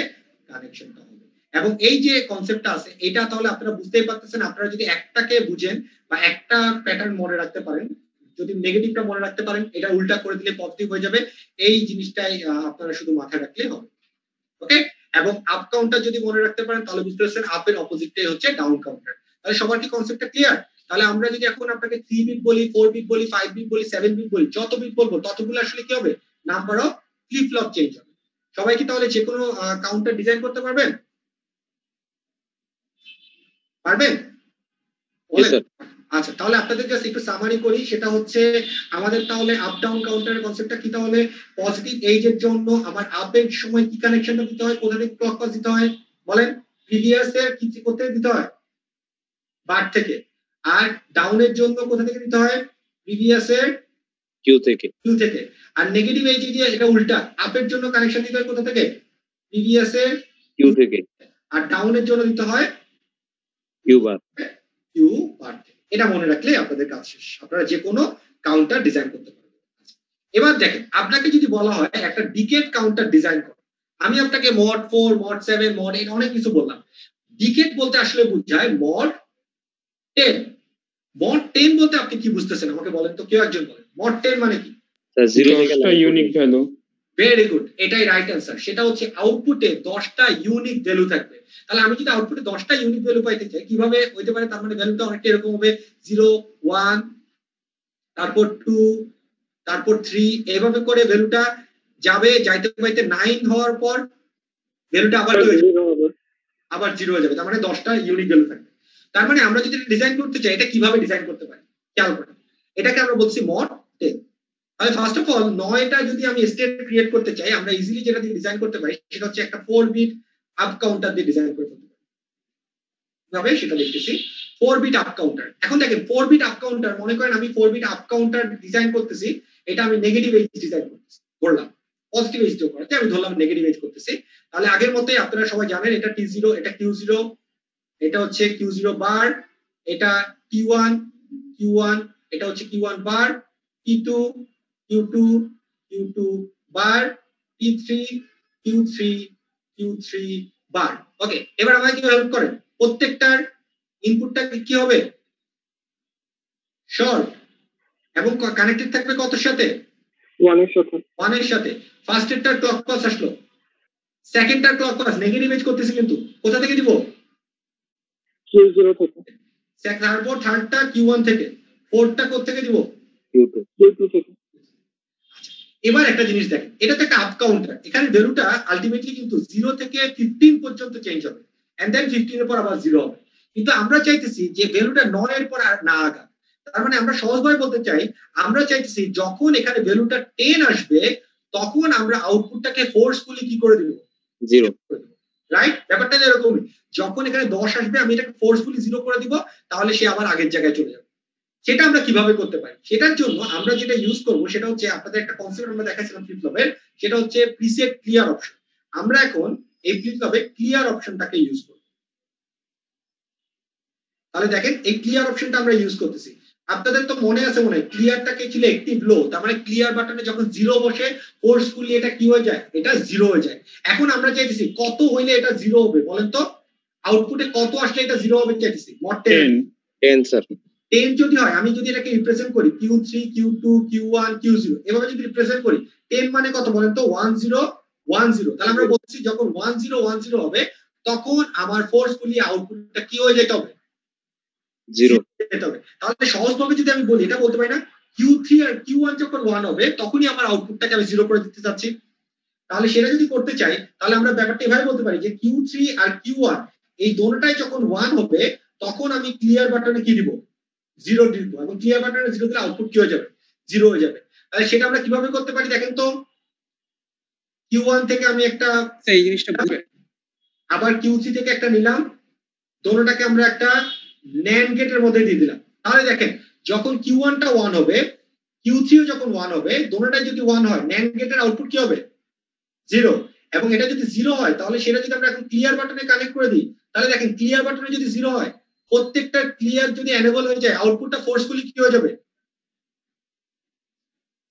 কানেকশনটা হবে। এবং এই যে কনসেপ্টটা আছে এটা তাহলে আপনারা বুঝতেই পারতেছেন। আপনারা যদি একটাকে বুঝেন বা একটা প্যাটার্ন মনে রাখতে পারেন, যদি নেগেটিভটা মনে রাখতে পারেন, এটা উল্টা করে দিলে পজিটিভ হয়ে যাবে। এই জিনিসটাই আপনারা শুধু মাথায় রাখলেই হবে। ওকে, এবং আপ কাউন্টার যদি মনে রাখতে পারেন তাহলে বুঝতে পারছেন আপের অপোজিটটাই হচ্ছে ডাউন কাউন্টার। তাহলে সবার কি কনসেপ্টটা ক্লিয়ার? তাহলে আমরা যদি এখন আপনাকে 3 বিট বলি, 4 বিট বলি, 5 বিট বলি, 7 বিট বলি, যত বিট বলবো ততগুলো আসলে কি হবে? Number of flip flop change হবে। সবাই কি তাহলে যে কোনো কাউন্টার ডিজাইন করতে পারবেন? পারবেন? আচ্ছা তাহলে আপনাদের জাস্ট একটু সামারি করি, সেটা হচ্ছে আমাদের তাহলে আপ ডাউন কাউন্টারের কনসেপ্টটা কি? তাহলে পজিটিভ এজের জন্য আমার আপের সময় কি কানেকশনটা দিতে হয়, কোথা থেকে ক্লক পাস দিতে হয় বলেন? প্রিভিয়াস এর কি করতে দিতে হয়? বার থেকে। আর ডাউনের জন্য কোথা থেকে দিতে হয়? প্রিভিয়াস এর কিউ থেকে। আর নেগেটিভ এজে দিয়ে এটা উল্টা, আপের জন্য কানেকশন দিতে হয় কোথা থেকে? প্রিভিয়াস এর কিউ থেকে। আর ডাউনের জন্য দিতে হয় কিউ বার থেকে। এটা মনে রাখলে আপনাদের কাজ শেষ, আপনারা যে কোনো কাউন্টার ডিজাইন করতে পারবেন। এবার দেখেন আপনাকে যদি বলা হয় একটা ডিকেড কাউন্টার ডিজাইন করো, আমি আপনাকে মড 4 মড 7 মড 8 অনেক কিছু বললাম। ডিকেড বলতে আসলে বোঝায় মড 10। মড 10 বলতে আপনি কি বুঝতেছেন আমাকে বলেন তো, কেউ একজন বলেন মড 10 মানে কি? জিরো থেকে 10টা ইউনিক ভ্যালু। ভেরি গুড, এটাই রাইট অ্যান্সার। সেটা হচ্ছে আউটপুটে 10টা ইউনিক ভ্যালু থাকবে। তাহলে আমি যদি আউটপুটে 10টা ইউনিক ভ্যালু পাইতে চাই কিভাবে হইতে পারে? তার মানে ভ্যালুটা অনেকটা এরকম হবে 0 1 তারপর 2 তারপর 3 এইভাবে করে ভ্যালুটা যাবে, যাইতে পাইতে 9 হওয়ার পর ভ্যালুটা আবার কি হয়ে যাবে? আবার 0 হয়ে যাবে। তার মানে 10টা ইউনিক ভ্যালু থাকবে। তার মানে আমরা যদি ডিজাইন করতে চাই এটা কিভাবে ডিজাইন করতে পারি খেয়াল করেন। এটাকে আমরা বলছি মড 10। তাহলে ফার্স্ট অফ অল 9টা যদি আমি স্টেট ক্রিয়েট করতে চাই আমরা ইজিলি যেটা দিয়ে ডিজাইন করতে পারি সেটা হচ্ছে একটা 4 বিট আপ কাউন্টার দিয়ে ডিজাইন করে ফেলতে পারি। কিভাবে সেটা দেখতেছি। 4 বিট আপ কাউন্টার। এখন দেখেন 4 বিট আপ কাউন্টার, মনে করেন আমি 4 বিট আপ কাউন্টার ডিজাইন করতেছি, এটা আমি নেগেটিভ এজ ডিজাইন করতেছি, ধরলাম পজিটিভ এজ দিও করতে আমি ধরলাম নেগেটিভ এজ করতেছি। তাহলে আগের মতোই আপনারা সবাই জানেন এটা T0, এটা Q0, এটা হচ্ছে Q0 বার, এটা Q1 Q1, এটা হচ্ছে Q1 বার, T2 Q2 Q2 বার, T3 Q3 Q3 বার। ওকে, এবার আমাকে কি হেল্প করেন, প্রত্যেকটার ইনপুটটা কি হবে? শর্ট এবং কানেক্টেড থাকবে কতর সাথে? 1 এর সাথে। 1 এর সাথে। ফার্স্ট এরটার ক্লক পালস আসলো, সেকেন্ডটার ক্লক পালস নেগেটিভ এজ করতেছি, কিন্তু কোথা থেকে দিব? Q0 থেকে। তারপর থার্ডটা Q1 থেকে, ফোর্থটা কোথা থেকে দিব? Q2 থেকে। এবার একটা জিনিস দেখেন, এটা তো একটা আপ কাউন্টার, এখানে ভ্যালুটা আলটিমেটলি কিন্তু 0 থেকে 15 পর্যন্ত চেঞ্জ হবে, এন্ড দেন 15 এর পর আবার 0 হবে। কিন্তু আমরা চাইতেছি যে ভ্যালুটা 9 এর পর আর না আগা। তার মানে আমরা সহজভাবে বলতে চাই, আমরা চাইতেছি যখন এখানে ভ্যালুটা 10 আসবে তখন আমরা আউটপুটটাকে ফোর্সফুলি কি করে দিব? 0। রাইট? ব্যাপারটা এরকমই, যখন এখানে 10 আসবে আমি এটাকে ফোর্সফুলি 0 করে দিব, তাহলে সে আবার আগের জায়গায় চলে যাবে। সেটা আমরা কিভাবে করতে পারি? সেটার জন্য আমরা যেটা ইউজ করব সেটা হচ্ছে আপনাদের একটা কনসেপ্ট আমরা দেখাচ্ছিলাম ফ্লিপ ফ্লপের, সেটা হচ্ছে প্রিসেট ক্লিয়ার অপশন। আমরা এখন এই ফ্লিপ ফ্লপে ক্লিয়ার অপশনটাকে ইউজ করব। তাহলে দেখেন এই ক্লিয়ার অপশনটা আমরা ইউজ করতেছি। আপনাদের তো মনে আছে মনে হয় ক্লিয়ারটাকে ছিল অ্যাক্টিভ লো, তার মানে ক্লিয়ার বাটনে যখন 0 বসে ফোর্সফুলি এটা কি হয়ে যায়? এটা 0 হয়ে যায়। এখন আমরা চাইতেছি কত হইলে এটা 0 হবে বলেন তো? আউটপুটে কত আসলে এটা 0 হবে চাইতেছি? Mod 10 sir. 10 যদি হয়, আমি যদি এটাকে রিপ্রেজেন্ট করি Q3 Q2 Q1 Q0 এভাবে যদি রিপ্রেজেন্ট করি, 10 মানে কত বলেন তো? 10 10। তাহলে আমরা বলছি যখন 1010 হবে তখন আমার ফোর্সফুলি আউটপুটটা কি হয়ে যেতে হবে? 0 যেতে হবে। তাহলে সহজভাবে যদি আমি বলি, এটা বলতে পারি না Q3 আর Q1 যখন 1 হবে তখনই আমার আউটপুটটাকে আমি 0 করে দিতে চাচ্ছি। তাহলে সেটা যদি করতে চাই তাহলে আমরা ব্যাপারটা এভাবে বলতে পারি যে Q3 আর Q1 এই দুটোটাই যখন 1 হবে তখন আমি ক্লিয়ার বাটনে কি দিব? 0 দিব, এবং ক্লিয়ার বাটনে 0 দিলে আউটপুট কি হয়ে যাবে? 0 হয়ে যাবে। তাহলে সেটা আমরা কিভাবে করতে পারি দেখেন তো। Q1 থেকে আমি একটা এই জিনিসটা বুঝবে, আবার Q3 থেকে একটা নিলাম, দুটোটাকে আমরা একটা NAND গেটের মধ্যে দিয়ে দিলাম। তাহলে দেখেন যখন Q1 টা 1 হবে, Q3 ও যখন 1 হবে, দুটোটাই যদি 1 হয় NAND গেটের আউটপুট কি হবে? 0। এবং এটা যদি 0 হয় তাহলে সেটা যদি আমরা এখন ক্লিয়ার বাটনে কানেক্ট করে দিই, তাহলে দেখেন ক্লিয়ার বাটনে যদি 0 হয়, প্রত্যেকটা ক্লিয়ার যদি এনেবল হয়ে যায় আউটপুটটা ফোর্সফুলি কি হয়ে যাবে?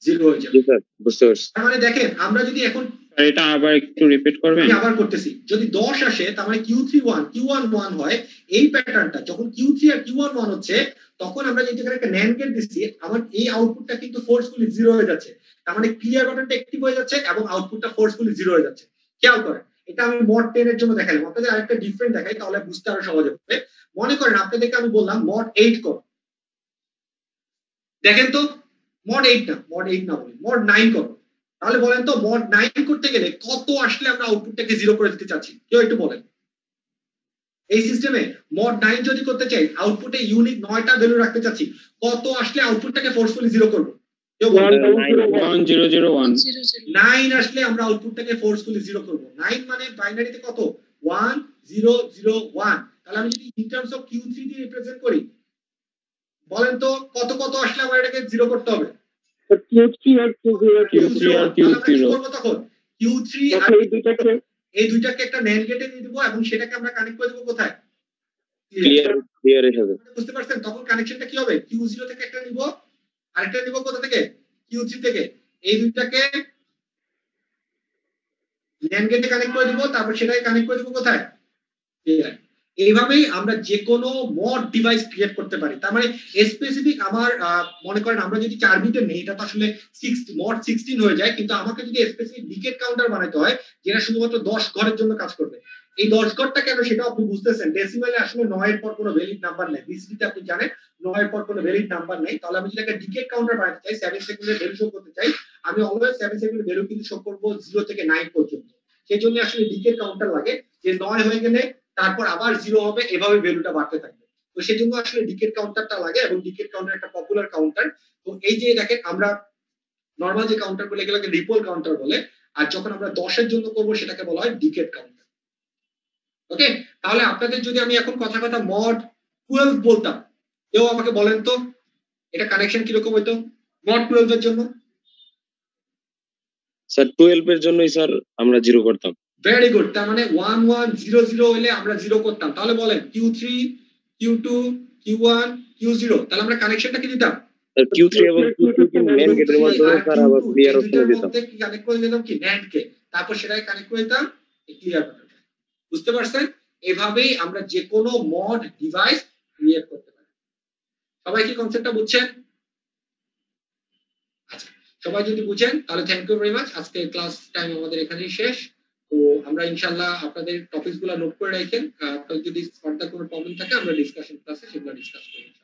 0 হয়ে যাবে। জি স্যার, বুঝতে পারছি। তার মানে দেখেন আমরা যদি এখন এটা আবার একটু রিপিট করবেন? আমি আবার করতেছি, যদি 10 আসে তার মানে Q1 1 হয়, এই প্যাটার্নটা যখন Q3 আর Q1 1 হচ্ছে তখন আমরা যদি এখানে একটা NAND গেট দিচ্ছি, আমার এই আউটপুটটা কিন্তু ফোর্সফুলি 0 হয়ে যাচ্ছে। তার মানে ক্লিয়ার বাটনটা অ্যাক্টিভ হয়ে যাচ্ছে এবং আউটপুটটা ফোর্সফুলি 0 হয়ে যাচ্ছে। খেয়াল করেন, এটা আমি মড 10 এর জন্য দেখালাম, আপনাদের আরেকটা ডিফারেন্ট দেখাই তাহলে বুঝতে আরো সহজ হবে। মনে করেন আপনাদেরকে আমি বললাম মড 8 করো, দেখেন তো মড 8 না বলি মড 9 করো। তাহলে বলেন তো মড 9 করতে গেলে কত আসলে আমরা আউটপুটটাকে 0 করে দিতে চাচ্ছি? কেউ একটু বলেন। এই সিস্টেমে মড 9 যদি করতে চাই আউটপুটে ইউনিক 9টা ভ্যালু রাখতে চাচ্ছি, কত আসলে আউটপুটটাকে ফোর্সফুলি 0 করব? কেউ বলেন। 1001। 9 আসলে আমরা আউটপুটটাকে ফোর্সফুলি 0 করব। 9 মানে বাইনারিতে কত? 1001। তাহলে আমি যদি ইন টার্মস অফ Q3 দিয়ে রিপ্রেজেন্ট করি, বলেন তো কত কত আসলে আমার এটাকে 0 করতে হবে? Q3 আর Q0 Q3 আর Q0 তখন Q3 আর এই দুইটাকে একটা NAND গেটে দিয়ে দিব এবং সেটাকে আমরা কানেক্ট করে দেব কোথায়? ক্লিয়ার এর সাথে। বুঝতে পারছেন? তখন কানেকশনটা কি হবে? Q0 থেকে একটা নিব, আরেকটা নিব কোথা থেকে? Q3 থেকে। এই দুইটাকে ন্যান্ড গেটে কানেক্ট করে দিব, তারপর সেটাকে কানেক্ট করে দিব কোথায়, এইভাবেই আমরা যে কোনো মড ডিভাইস ক্রিয়েট করতে পারি। তার মানে স্পেসিফিক আমার মনে করেন আমরা যদি 4 বিটের নেই, এটা তো আসলে মড 16 হয়ে যায়, কিন্তু আমাকে যদি স্পেসিফিক ডিকেট কাউন্টার বানাতে হয় যেটা শুধুমাত্র 10 ঘরের জন্য কাজ করবে। এই 10 ঘরটা কেন সেটা আপনি বুঝতেছেন, ডেসিমেলে আসলে 9 এর পর কোনো ভ্যালিড নাম্বার নেই, বিসিডিতে আপনি জানেন 9 এর পর কোনো ভ্যালিড নাম্বার নেই। তাহলে আমি যদি একটা ডিকেট কাউন্টার বানাতে চাই, 7 সেকেন্ডের ভ্যালু শো করতে চাই, আমি অলওয়েজ 7 সেকেন্ডের ভ্যালু কিন্তু শো করব 0 থেকে 9 পর্যন্ত। সেই জন্য আসলে ডিকেট কাউন্টার লাগে, যে 9 হয়ে গেলে তারপর আবার 0 হবে, এভাবে ভ্যালুটা বাড়তে থাকবে। তো সেই জন্য আসলে ডিকেট কাউন্টারটা লাগে, এবং ডিকেট কাউন্টার একটা পপুলার কাউন্টার। তো এই যে দেখেন আমরা নরমাল যে কাউন্টার বলে এগুলোকে রিপল কাউন্টার বলে, আর যখন আমরা 10 এর জন্য করব সেটাকে বলা হয় ডিকেট কাউন্টার। ওকে, তাহলে আপনাদের যদি আমি এখন কথা মড 12 বলতাম, কেউ আমাকে বলেন তো এটা কানেকশন কিরকম হইতো মড 12 এর জন্য? স্যার 12 এর জন্যই স্যার আমরা 0 করতাম। ভেরি গুড, তার মানে 1100 হইলে আমরা 0 করতাম। তাহলে বলেন Q3 Q2 Q1 Q0, তাহলে আমরা কানেকশনটা কি দিতাম? Q3 এবং Q2 কে ন্যান্ড গেটের মাধ্যমে স্যার আবার ক্লিয়ার অপশনে দিতাম। কি কানেক্ট করে দিতাম কি ন্যান্ড কে, তারপর সেটাকে কানেক্ট করে দিতাম ক্লিয়ার। বুঝতে পারছেন? এভাবেই আমরা যে কোনো মড ডিভাইস ক্রিয়েট করতে পারি। সবাই কি কনসেপ্টটা বুঝছেন? আচ্ছা, সবাই যদি বুঝেন তাহলে থ্যাংক ইউ ভেরি মাচ। আজকে ক্লাস টাইম আমাদের এখানেই শেষ। তো আমরা ইনশাআল্লাহ আপনাদের টপিকসগুলো নোট করে রাখেন, আপনাদের যদি ফার্দার কোনো প্রবলেম থাকে আমরা ডিসকাশন ক্লাসে সেগুলো ডিসকাস করব।